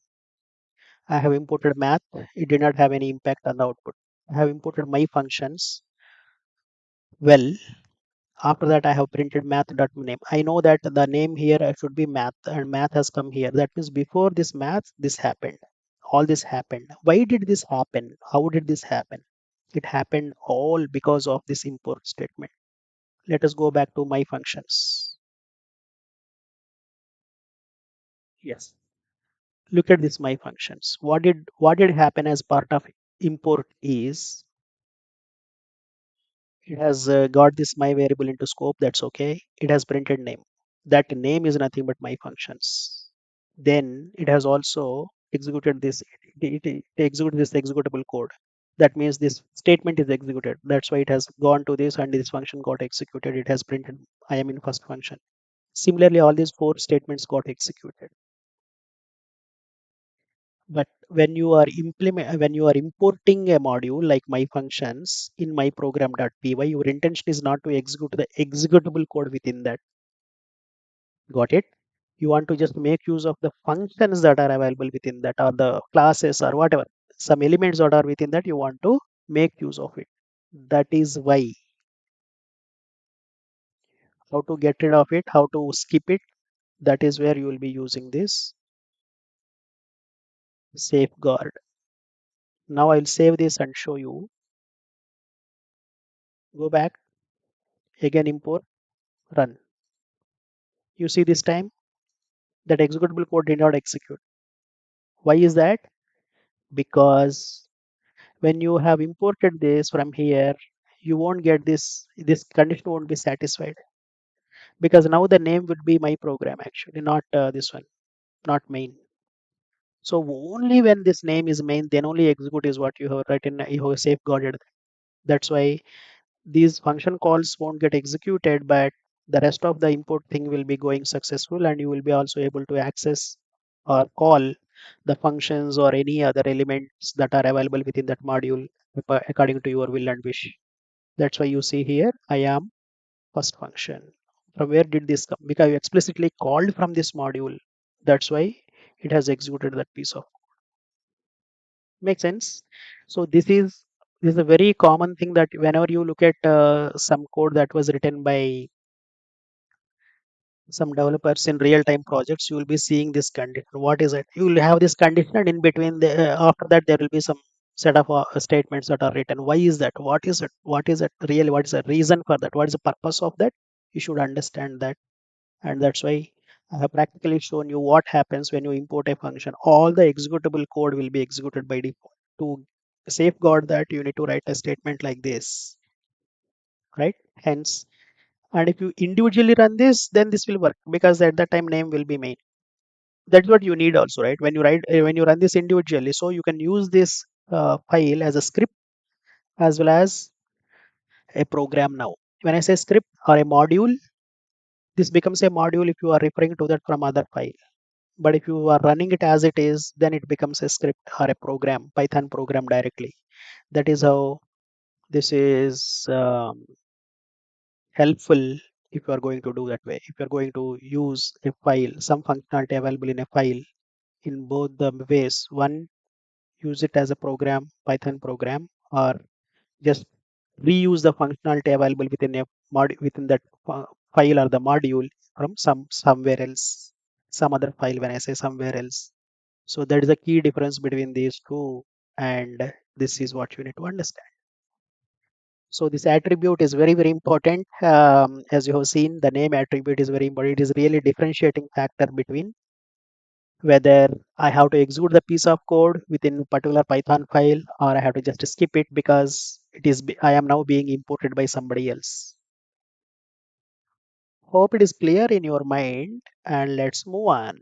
A: I have imported math. It did not have any impact on the output. I have imported my functions. Well, after that, I have printed math.name. I know that the name here should be math and math has come here. That means before this math, this happened. All this happened. Why did this happen? How did this happen? It happened all because of this import statement. Let us go back to my functions. Yes. Look at this my functions. What did happen as part of import is it has got this my variable into scope. That's okay. It has printed name. That name is nothing but my functions. Then it has also executed this. It executes this executable code. That means this statement is executed. That's why it has gone to this and this function got executed. It has printed I am in first function. Similarly, all these four statements got executed. But when you are importing a module like my functions in my program.py, your intention is not to execute the executable code within that. Got it? You want to just make use of the functions that are available within that or the classes or whatever. Some elements that are within that you want to make use of it. That is why. How to get rid of it, how to skip it, that is where you will be using this safeguard. Now I'll save this and show you. Go back, again import, run. You see this time that executable code did not execute. Why is that? Because when you have imported this from here, you won't get this condition won't be satisfied because now the name would be my program actually, not this one, not main. So only when this name is main, then only execute is what you have written, you have safeguarded. That's why these function calls won't get executed, but the rest of the import thing will be going successful and you will be also able to access or call the functions or any other elements that are available within that module according to your will and wish. That's why you see here, I am first function. From where did this come? Because you explicitly called from this module. That's why it has executed that piece of. Make sense? So this is a very common thing that whenever you look at some code that was written by some developers in real-time projects, you will be seeing this condition. What is it? You will have this condition, and in between, after that, there will be some set of statements that are written. Why is that? What is it? What is it really? What is the reason for that? What is the purpose of that? You should understand that, and that's why I have practically shown you what happens when you import a function. All the executable code will be executed by default. To safeguard that, you need to write a statement like this, right? Hence, and if you individually run this, then this will work because at that time name will be main. That's what you need also, right? When you write, when you run this individually, so you can use this file as a script as well as a program now. When I say script or a module, this becomes a module if you are referring to that from other file. But if you are running it as it is, then it becomes a script or a program, Python program directly. That is how this is helpful if you are going to do that way. If you are going to use a file, some functionality available in a file in both the ways. One, use it as a program, Python program, or just reuse the functionality available within a within that file or the module from somewhere else, some other file when I say somewhere else. So that is the key difference between these two, and this is what you need to understand. So this attribute is very, very important. As you have seen, the name attribute is very important. It is really differentiating factor between whether I have to execute the piece of code within a particular Python file or I have to just skip it because I am now being imported by somebody else. Hope it is clear in your mind and let's move on.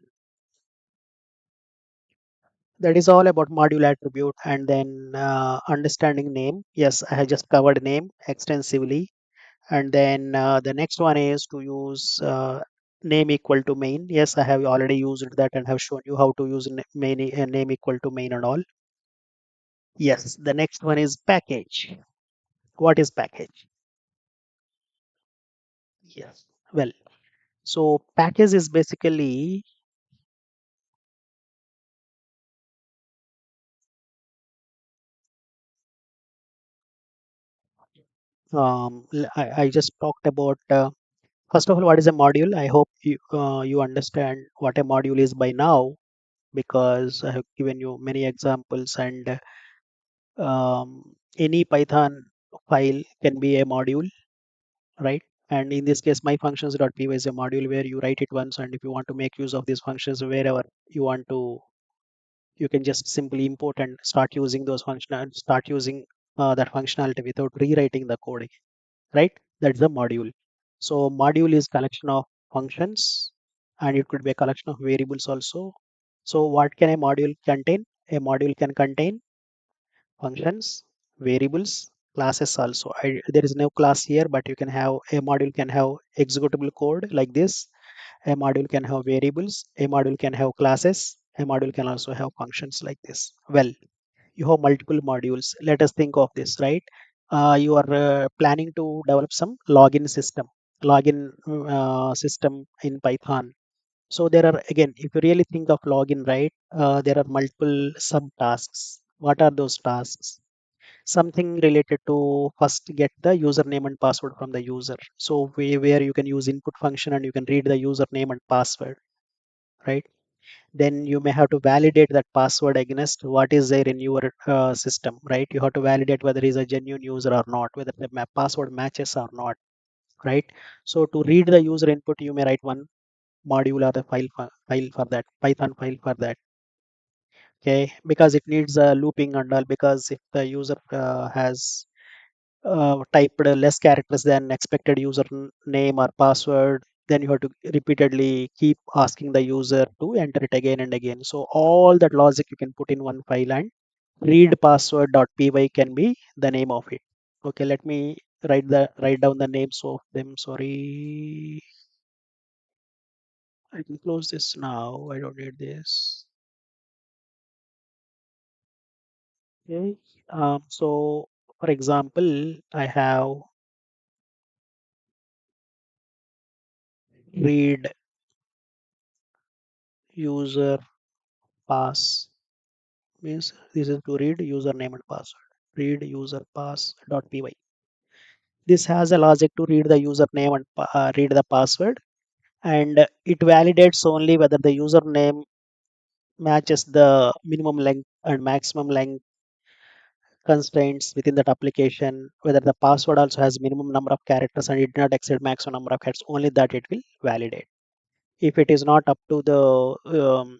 A: That is all about module attribute. And then understanding name. Yes, I have just covered name extensively. And then the next one is to use name equal to main. Yes, I have already used that and have shown you how to use name equal to main and all. Yes, the next one is package. What is package? Yes. Well, so package is basically I just talked about first of all what is a module. I hope you understand what a module is by now because I have given you many examples and any Python file can be a module, right? And in this case, myfunctions.py is a module where you write it once, and if you want to make use of these functions wherever you want to, you can just simply import and start using those functional, start using that functionality without rewriting the code, right? That's the module. So module is collection of functions, and it could be a collection of variables also. So what can a module contain? A module can contain functions, variables, classes also. There is no class here, but you can have a module can have executable code like this. A module can have variables. A module can have classes. A module can also have functions like this. Well, you have multiple modules. Let us think of this, right? You are planning to develop some login system in Python. So there are again, if you really think of login, right? There are multiple subtasks. What are those tasks? Something related to first get the username and password from the user. So where you can use input function and you can read the username and password, right? Then you may have to validate that password against what is there in your system, right? You have to validate whether he's a genuine user or not, whether the password matches or not, right? So to read the user input, you may write one module or the file for that, Python file for that, okay? Because it needs a looping and all. Because if the user has typed less characters than expected name or password, then you have to repeatedly keep asking the user to enter it again and again. So all that logic you can put in one file, and read password.py can be the name of it. Okay, let me write down the names of them. Sorry, I can close this now. I don't need this. Okay. So for example, I have read user pass. Means this is to read username and password. Read user pass.py. This has a logic to read the username and read the password, and it validates only whether the username matches the minimum length and maximum length constraints within that application, whether the password also has minimum number of characters and it did not exceed maximum number of characters, only that it will validate. If it is not up to the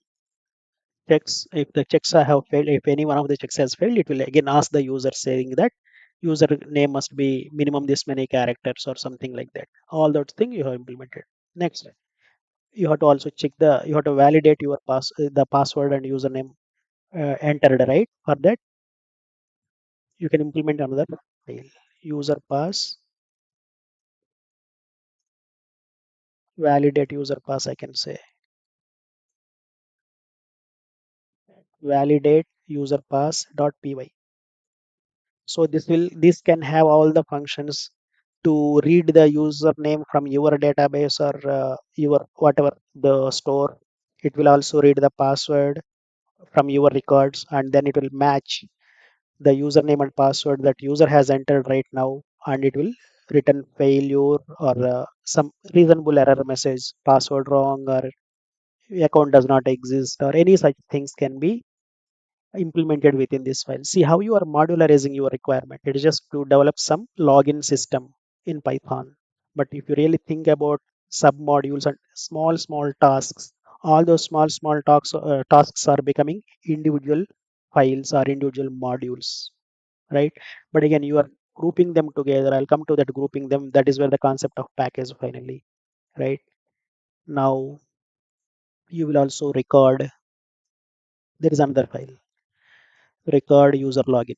A: checks, if the checks have failed, if any one of the checks has failed, it will again ask the user saying that user name must be minimum this many characters or something like that. All those things you have implemented. Next, you have to also check you have to validate your the password and username entered, right? For that, you can implement another file. User pass, validate user pass, I can say. Validate user pass dot py. So this can have all the functions to read the username from your database or your whatever the store. It will also read the password from your records, and then it will match the username and password that user has entered right now, and it will return failure or some reasonable error message, password wrong or account does not exist, or any such things can be implemented within this file. See how you are modularizing your requirement. It is just to develop some login system in Python. But if you really think about submodules and small tasks, all those small tasks are becoming individual files or individual modules, right? But again, you are grouping them together. I'll come to that grouping them. That is where the concept of package finally, right? Now you will also record There is another file, record user login.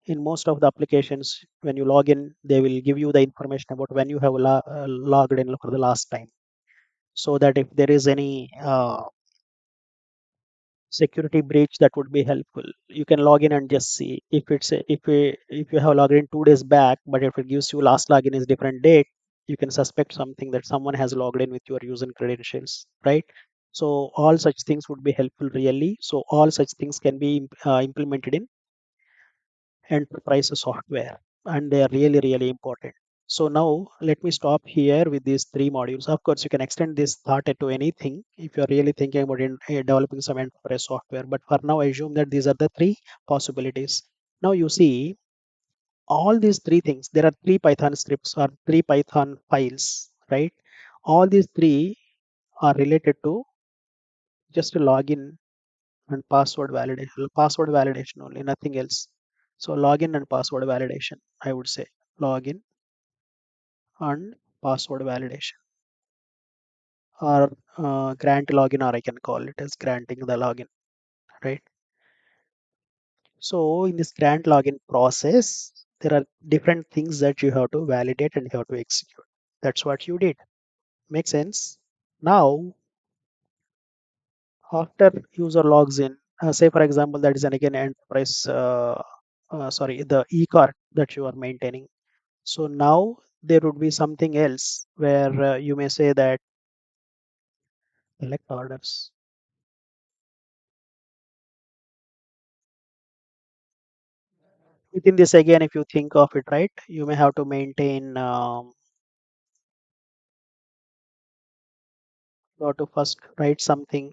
A: In most of the applications, when you log in, they will give you the information about when you have logged in for the last time, so that if there is any security breach, that would be helpful. You can log in and just see if if you have logged in 2 days back, but if it gives you last login is different date, you can suspect something that someone has logged in with your user credentials, right? So all such things would be helpful really. So all such things can be implemented in enterprise software, and they are really important. So now let me stop here with these three modules. Of course, you can extend this thought to anything if you're really thinking about developing some enterprise software, but for now I assume that these are the three possibilities. Now you see all these three things, there are three Python scripts or three Python files, right? All these three are related to just a login and password validation only, nothing else. So login and password validation, I would say. Login and password validation, or grant login, or I can call it as granting the login, right? So in this grant login process, there are different things that you have to validate and you have to execute. That's what you did. Make sense? Now, after user logs in, say for example, that is an again enterprise, sorry, the e-card that you are maintaining. So now there would be something else where you may say that select orders. Within this, again, if you think of it, right, you may have to maintain, you have to first write something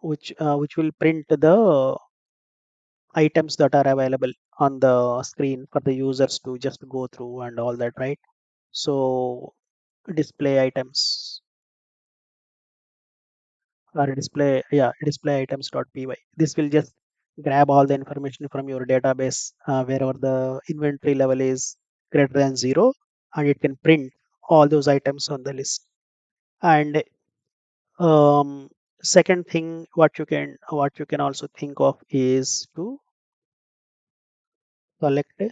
A: which will print the items that are available on the screen for the users to just go through and all that, right? So display items, or display items.py. This will just grab all the information from your database wherever the inventory level is greater than 0, and it can print all those items on the list. And second thing, what you can also think of is to collect,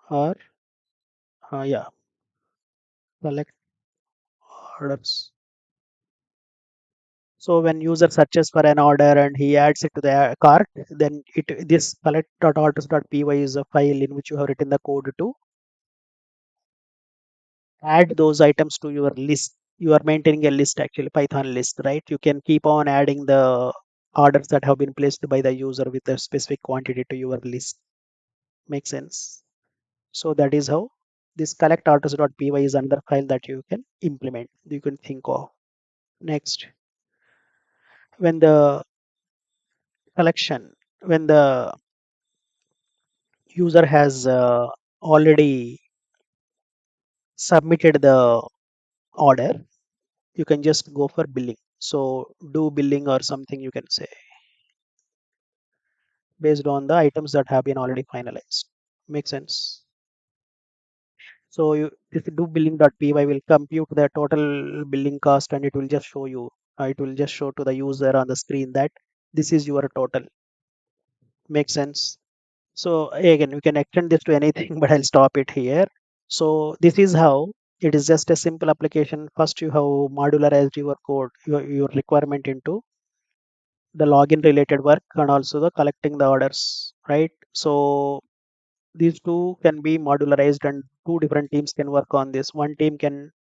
A: or yeah, collect orders. So when user searches for an order and he adds it to the cart, then this collect.orders.py is a file in which you have written the code to add those items to your list. You are maintaining a list, actually Python list, right? You can keep on adding the orders that have been placed by the user with a specific quantity to your list. Make sense? So that is how this collect orders.py is another file that you can implement, you can think of. Next, when the collection, when the user has already submitted the order, you can just go for billing. So do billing or something, you can say, based on the items that have been already finalized. Make sense? So this do billing.py will compute the total billing cost, and it will just show you, it will just show to the user on the screen that this is your total. Make sense? So again, we can extend this to anything, but I'll stop it here. So this is how it is, just a simple application. First, you have modularized your code, your requirement into the login related work and also the collecting the orders, right? So these two can be modularized, and two different teams can work on this. One team can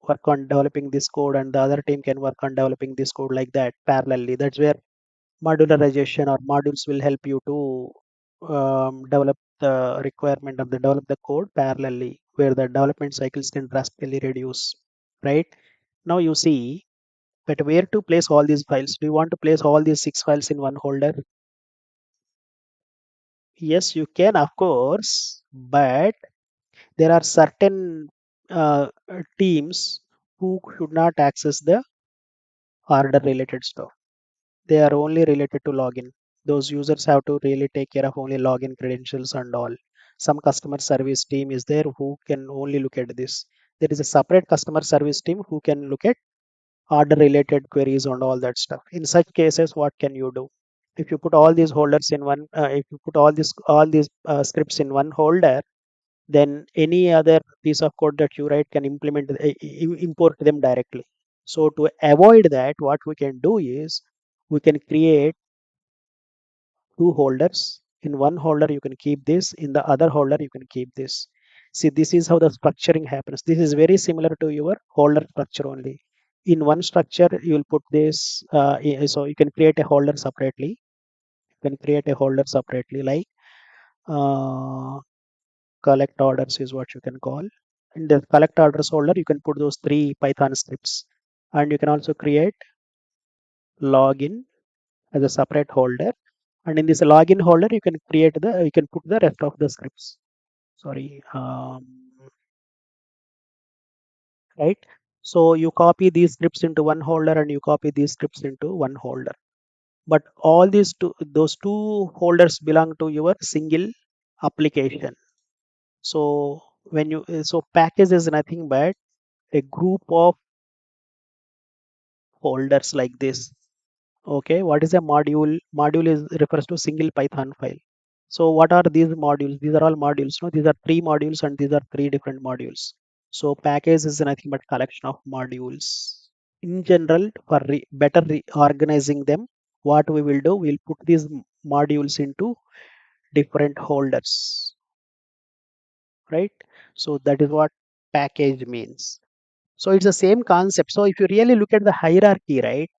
A: work on developing this code and the other team can work on developing this code, like that parallelly. That's where modularization or modules will help you to develop the requirement of the develop the code parallelly, where the development cycles can drastically reduce, right? Now you see, but where to place all these files? Do you want to place all these 6 files in one folder? Yes, you can, of course, but there are certain teams who should not access the order related stuff. They are only related to login. Those users have to really take care of only login credentials and all. Some customer service team is there who can only look at this. There is a separate customer service team who can look at order related queries and all that stuff. In such cases, what can you do? If you put all these holders in one, if you put all these scripts in one holder, then any other piece of code that you write can import them directly. So to avoid that, what we can do is we can create two holders. In one holder, you can keep this. In the other holder, you can keep this. See, this is how the structuring happens. This is very similar to your holder structure only. In one structure, you will put this. So you can create a holder separately. You can create a holder separately, like uh, collect orders is what you can call. In the collect orders folder, you can put those three Python scripts, and you can also create login as a separate holder. And in this login holder, you can put the rest of the scripts. Sorry, right? So you copy these scripts into one holder, and you copy these scripts into one holder. But all those two holders belong to your single application. So package is nothing but a group of folders like this. Okay, what is a module? Module is refers to single Python file. So what are these modules? These are all modules. No, these are three modules and these are three different modules. So package is nothing but collection of modules. In general, for better organizing them, what we will do, we'll put these modules into different holders, right? So that is what package means. So it's the same concept. So if you really look at the hierarchy, right?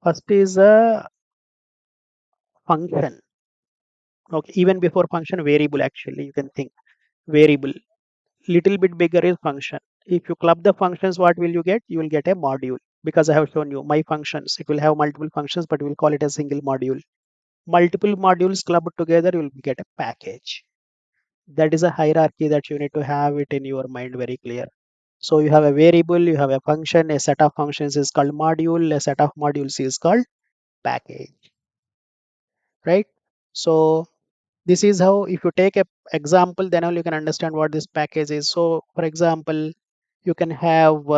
A: First is a function. Okay, even before function, variable actually, you can think variable. Little bit bigger is function. If you club the functions, what will you get? You will get a module, because I have shown you my functions. It will have multiple functions, but we'll call it a single module. Multiple modules clubbed together, you will get a package. That is a hierarchy that you need to have it in your mind very clear. So you have a variable, you have a function, a set of functions is called module, a set of modules is called package, right? So this is how, if you take a example, then only you can understand what this package is. So for example, you can have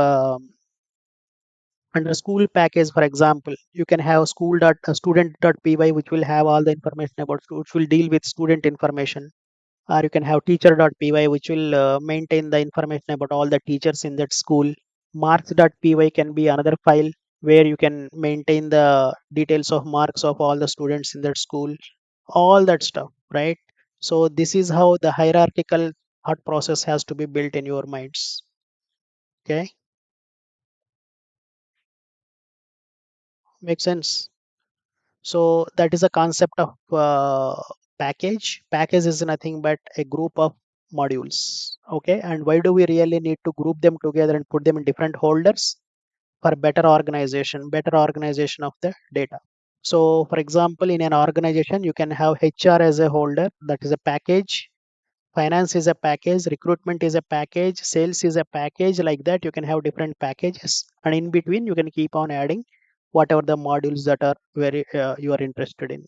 A: under school package, for example, you can have student.py, which will have all the information about which will deal with student information. Or you can have teacher.py, which will maintain the information about all the teachers in that school. Marks.py can be another file where you can maintain the details of marks of all the students in that school, all that stuff, right? So this is how the hierarchical thought process has to be built in your minds. Okay, make sense? So that is a concept of package. Package is nothing but a group of modules. Okay, and why do we really need to group them together and put them in different holders? For better organization of the data. So for example, in an organization, you can have HR as a holder, that is a package. Finance is a package, recruitment is a package, sales is a package. Like that, you can have different packages, and in between, you can keep on adding whatever the modules that are very you are interested in.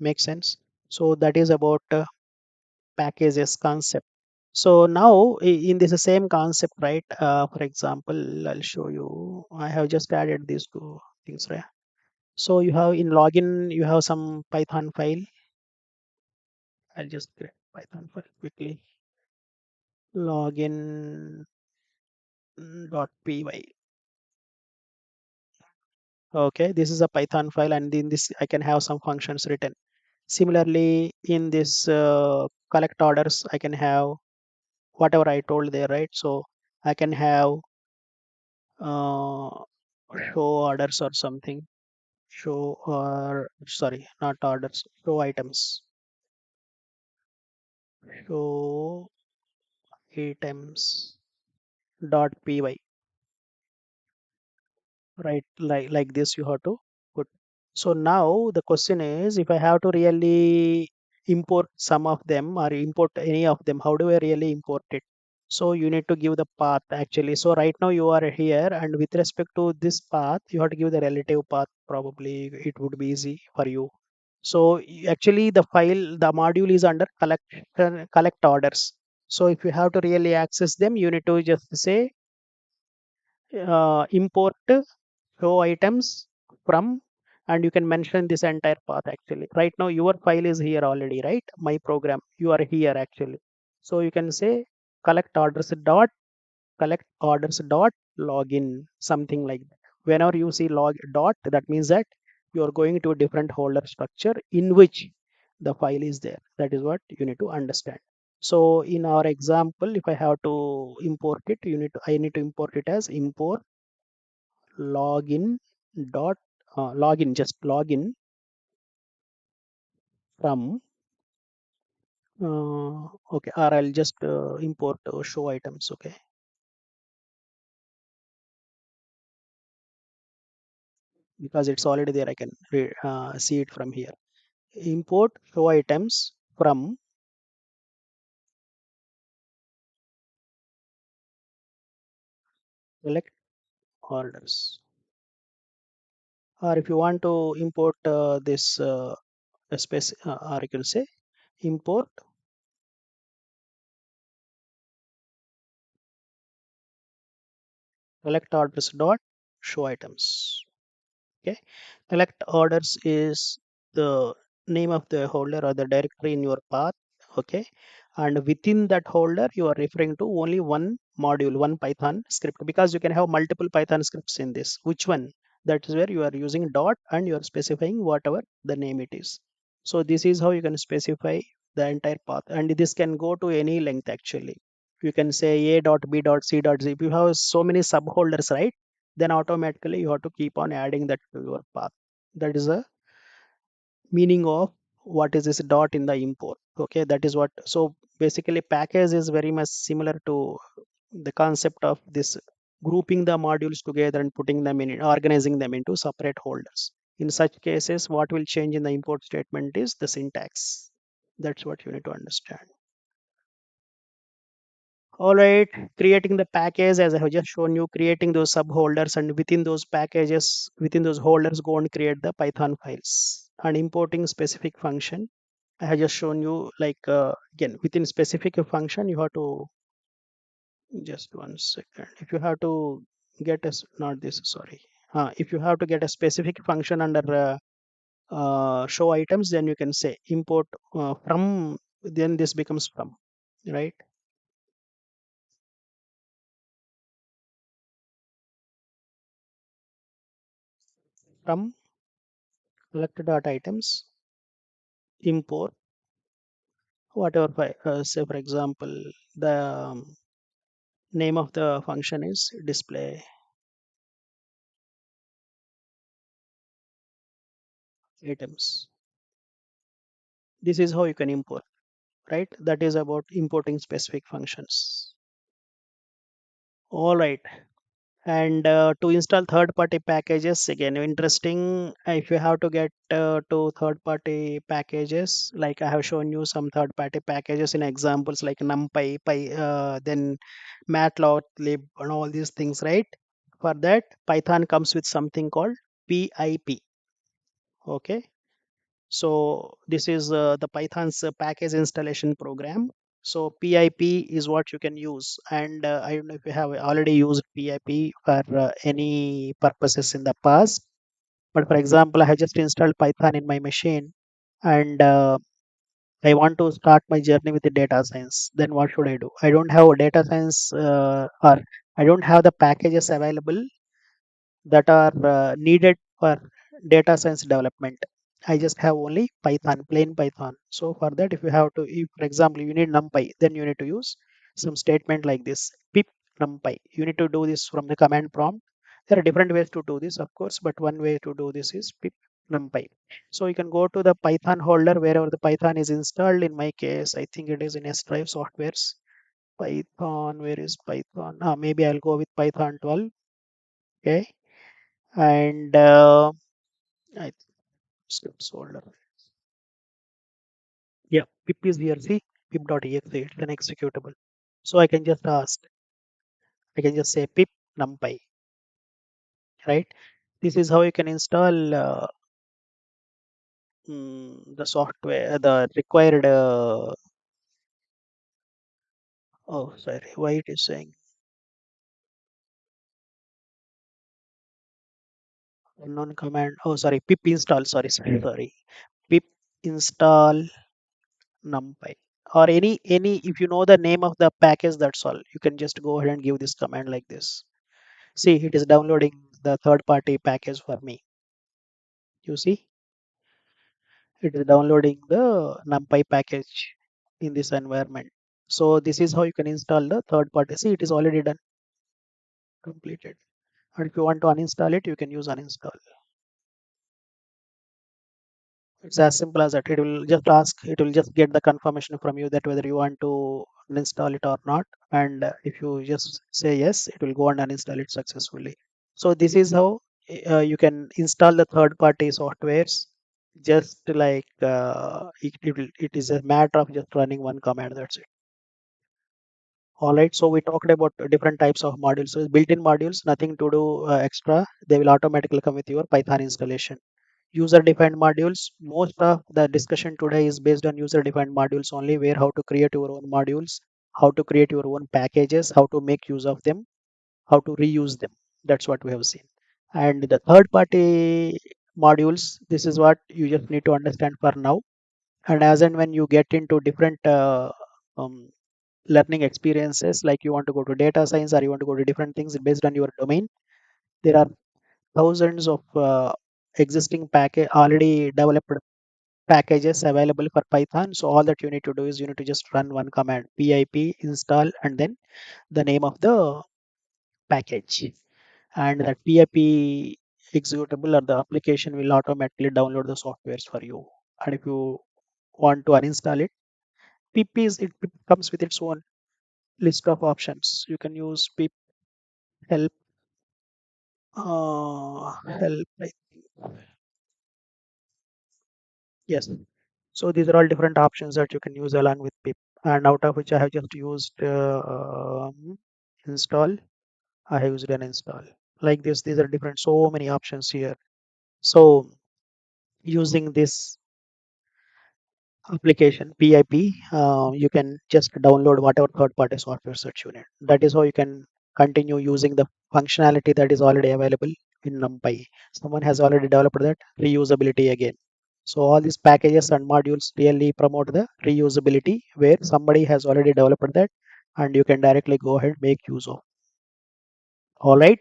A: Make sense? So that is about packages concept. So now in this same concept, right? For example, I'll show you. I have just added these two things, right? So you have in login, you have some Python file. I'll just create Python file quickly. Login dot py. Okay, this is a Python file, and in this I can have some functions written. Similarly, in this collect orders, I can have whatever I told there, right? So I can have uh, show orders or something. Show or sorry, not orders. Show items. Show items dot py, right? Like this you have to put. So now the question is, if I have to really import some of them or import any of them, how do I really import it? So you need to give the path actually. So right now you are here, and with respect to this path, you have to give the relative path. Probably it would be easy for you. So actually the module is under collect orders. So if you have to really access them, you need to just say import show items from, and you can mention this entire path actually. Right now your file is here already, right? My program, you are here actually. So you can say collect orders dot login, something like that. Whenever you see log dot, that means that you are going to a different folder structure in which the file is there. That is what you need to understand. So in our example, if I have to import it, I need to import it as import login dot login, just login from okay, or I'll just import show items. Okay, because it's already there, I can see it from here. Import show items from select orders. Or if you want to import this space, or you can say import select orders dot show items. Okay, select orders is the name of the holder or the directory in your path. Okay, and within that holder you are referring to only one module, one Python script, because you can have multiple Python scripts in this. Which one? That is where you are using dot and you are specifying whatever the name it is. So this is how you can specify the entire path, and this can go to any length actually. You can say a dot b dot c dot z. If you have so many subholders, right, then automatically you have to keep on adding that to your path. That is the meaning of what is this dot in the import. Okay, that is what. So basically package is very much similar to the concept of this grouping the modules together and putting them in, organizing them into separate holders. In such cases, what will change in the import statement is the syntax. That's what you need to understand. All right, creating the package, as I have just shown you, creating those subholders, and within those packages, within those holders, go and create the Python files, and importing specific function. I have just shown you, like again, within specific function, you have to just 1 second. If you have to get a not this, sorry. If you have to get a specific function under show items, then you can say import from. Then this becomes from, right? From select dot items import whatever say for example the name of the function is display items. This is how you can import, right? That is about importing specific functions. All right. And to install third party packages, again interesting. If you have to get to third party packages, like I have shown you some third party packages in examples like numpy, then matplotlib and all these things, right? For that, Python comes with something called pip. Okay, so this is the Python's package installation program. So pip is what you can use, and I don't know if you have already used pip for any purposes in the past. But for example, I have just installed Python in my machine, and I want to start my journey with the data science. Then what should I do? I don't have a data science, or I don't have the packages available that are needed for data science development. I just have only Python, plain Python. So for that, if you have to, if for example you need NumPy, then you need to use some statement like this: pip NumPy. You need to do this from the command prompt. There are different ways to do this, of course, but one way to do this is pip NumPy. So you can go to the Python holder wherever the Python is installed. In my case, I think it is in S Drive softwares. Python, where is Python? Maybe I'll go with Python 12. Okay, and I scripts folder. Yeah, pip is here. See, pip.exe. It's an executable. So I can just ask. I can just say pip numpy, right? This is how you can install the software, the required. Oh, sorry. Why it is saying? unknown command. Oh, sorry, pip install. Sorry. Pip install numpy or any. If you know the name of the package, that's all. You can just go ahead and give this command like this. See, it is downloading the third-party package for me. You see, it is downloading the numpy package in this environment. So this is how you can install the third party. See, it is already done, completed. And if you want to uninstall it, you can use uninstall. It's as simple as that. It will just ask, it will just get the confirmation from you that whether you want to uninstall it or not. And if you just say yes, it will go and uninstall it successfully. So this is how you can install the third party softwares. Just like it is a matter of just running one command. That's it. All right, so we talked about different types of modules. So built-in modules, nothing to do extra. They will automatically come with your Python installation. User-defined modules, most of the discussion today is based on user-defined modules only, where how to create your own modules, how to create your own packages, how to make use of them, how to reuse them. That's what we have seen. And the third-party modules, this is what you just need to understand for now. And as and when you get into different um, learning experiences, like you want to go to data science or you want to go to different things based on your domain, there are thousands of existing package already developed packages available for Python. So all that you need to do is you need to just run one command, pip install, and then the name of the package, and that pip executable or the application will automatically download the softwares for you. And if you want to uninstall it, pip is it comes with its own list of options. You can use pip help help I think. Yes. So these are all different options that you can use along with pip, and out of which I have just used install. I have used an install like this. These are different, so many options here. So using this application PIP, you can just download whatever third-party software that you need. That is how you can continue using the functionality that is already available in NumPy. Someone has already developed that reusability again. So all these packages and modules really promote the reusability where somebody has already developed that and you can directly go ahead and make use of. All right.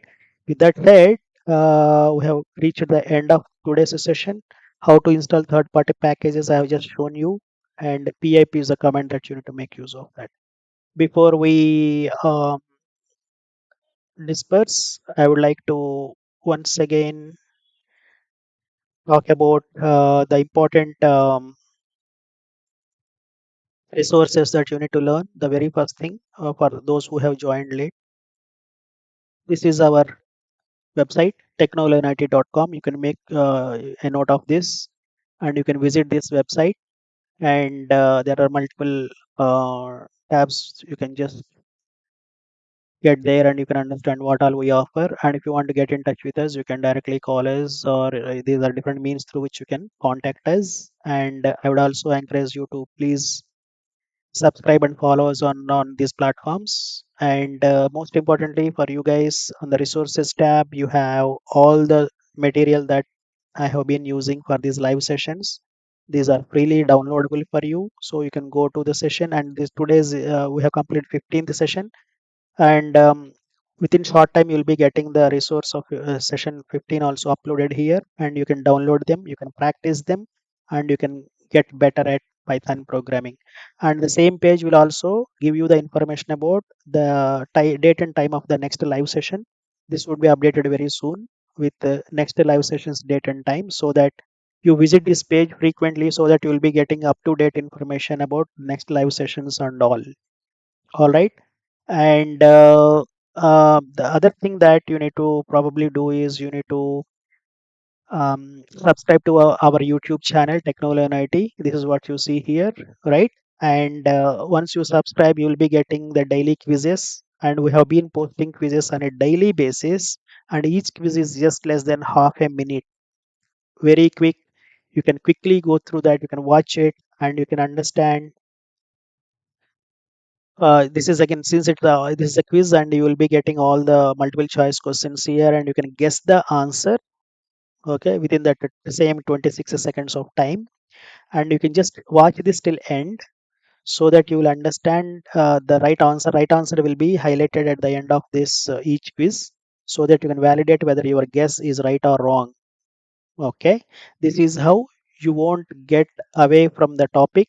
A: With that said, we have reached the end of today's session. How to install third-party packages I have just shown you, and PIP is a command that you need to make use of that. Before we disperse, I would like to once again talk about the important resources that you need to learn. The very first thing for those who have joined late, this is our website technolearnit.com. You can make a note of this and you can visit this website, and there are multiple tabs. You can just get there and you can understand what all we offer, and if you want to get in touch with us, you can directly call us, or these are different means through which you can contact us. And I would also encourage you to please subscribe and follow us on these platforms. And most importantly, for you guys, on the resources tab you have all the material that I have been using for these live sessions. These are freely downloadable for you, so you can go to the session. And this today's we have completed 15th session, and within short time you'll be getting the resource of session 15 also uploaded here, and you can download them, you can practice them, and you can get better at Python programming. And the same page will also give you the information about the date and time of the next live session. This would be updated very soon with the next live sessions date and time, so that you visit this page frequently so that you will be getting up to date information about next live sessions and all right. And the other thing that you need to probably do is you need to subscribe to our YouTube channel, Technolearnit. This is what you see here, right? And once you subscribe, you will be getting the daily quizzes. And we have been posting quizzes on a daily basis. And each quiz is just less than half a minute. Very quick. You can quickly go through that. You can watch it and you can understand. This is again, since this is a quiz and you will be getting all the multiple choice questions here, and you can guess the answer okay, within that same 26 seconds of time, and you can just watch this till end so that you will understand the right answer. Right answer will be highlighted at the end of this each quiz, so that you can validate whether your guess is right or wrong. Okay, this is how you won't get away from the topic.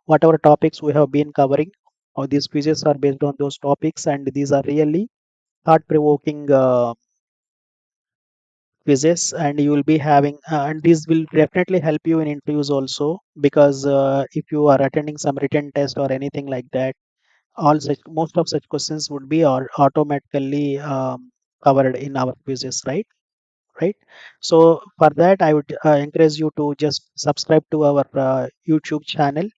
A: Whatever topics we have been covering, or these quizzes are based on those topics, and these are really thought-provoking quizzes, and you will be having, and these will definitely help you in interviews also, because if you are attending some written test or anything like that, all such most of such questions would be automatically covered in our quizzes, right. So for that, I would encourage you to just subscribe to our YouTube channel,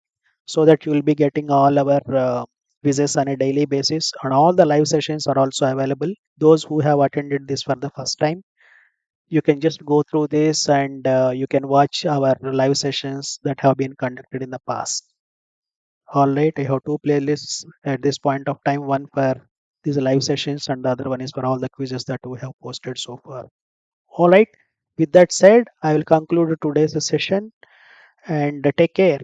A: so that you will be getting all our quizzes on a daily basis, and all the live sessions are also available. Those who have attended this for the first time, you can just go through this, and you can watch our live sessions that have been conducted in the past. All right, I have two playlists at this point of time, one for these live sessions and the other one is for all the quizzes that we have posted so far. All right, with that said, I will conclude today's session, and take care.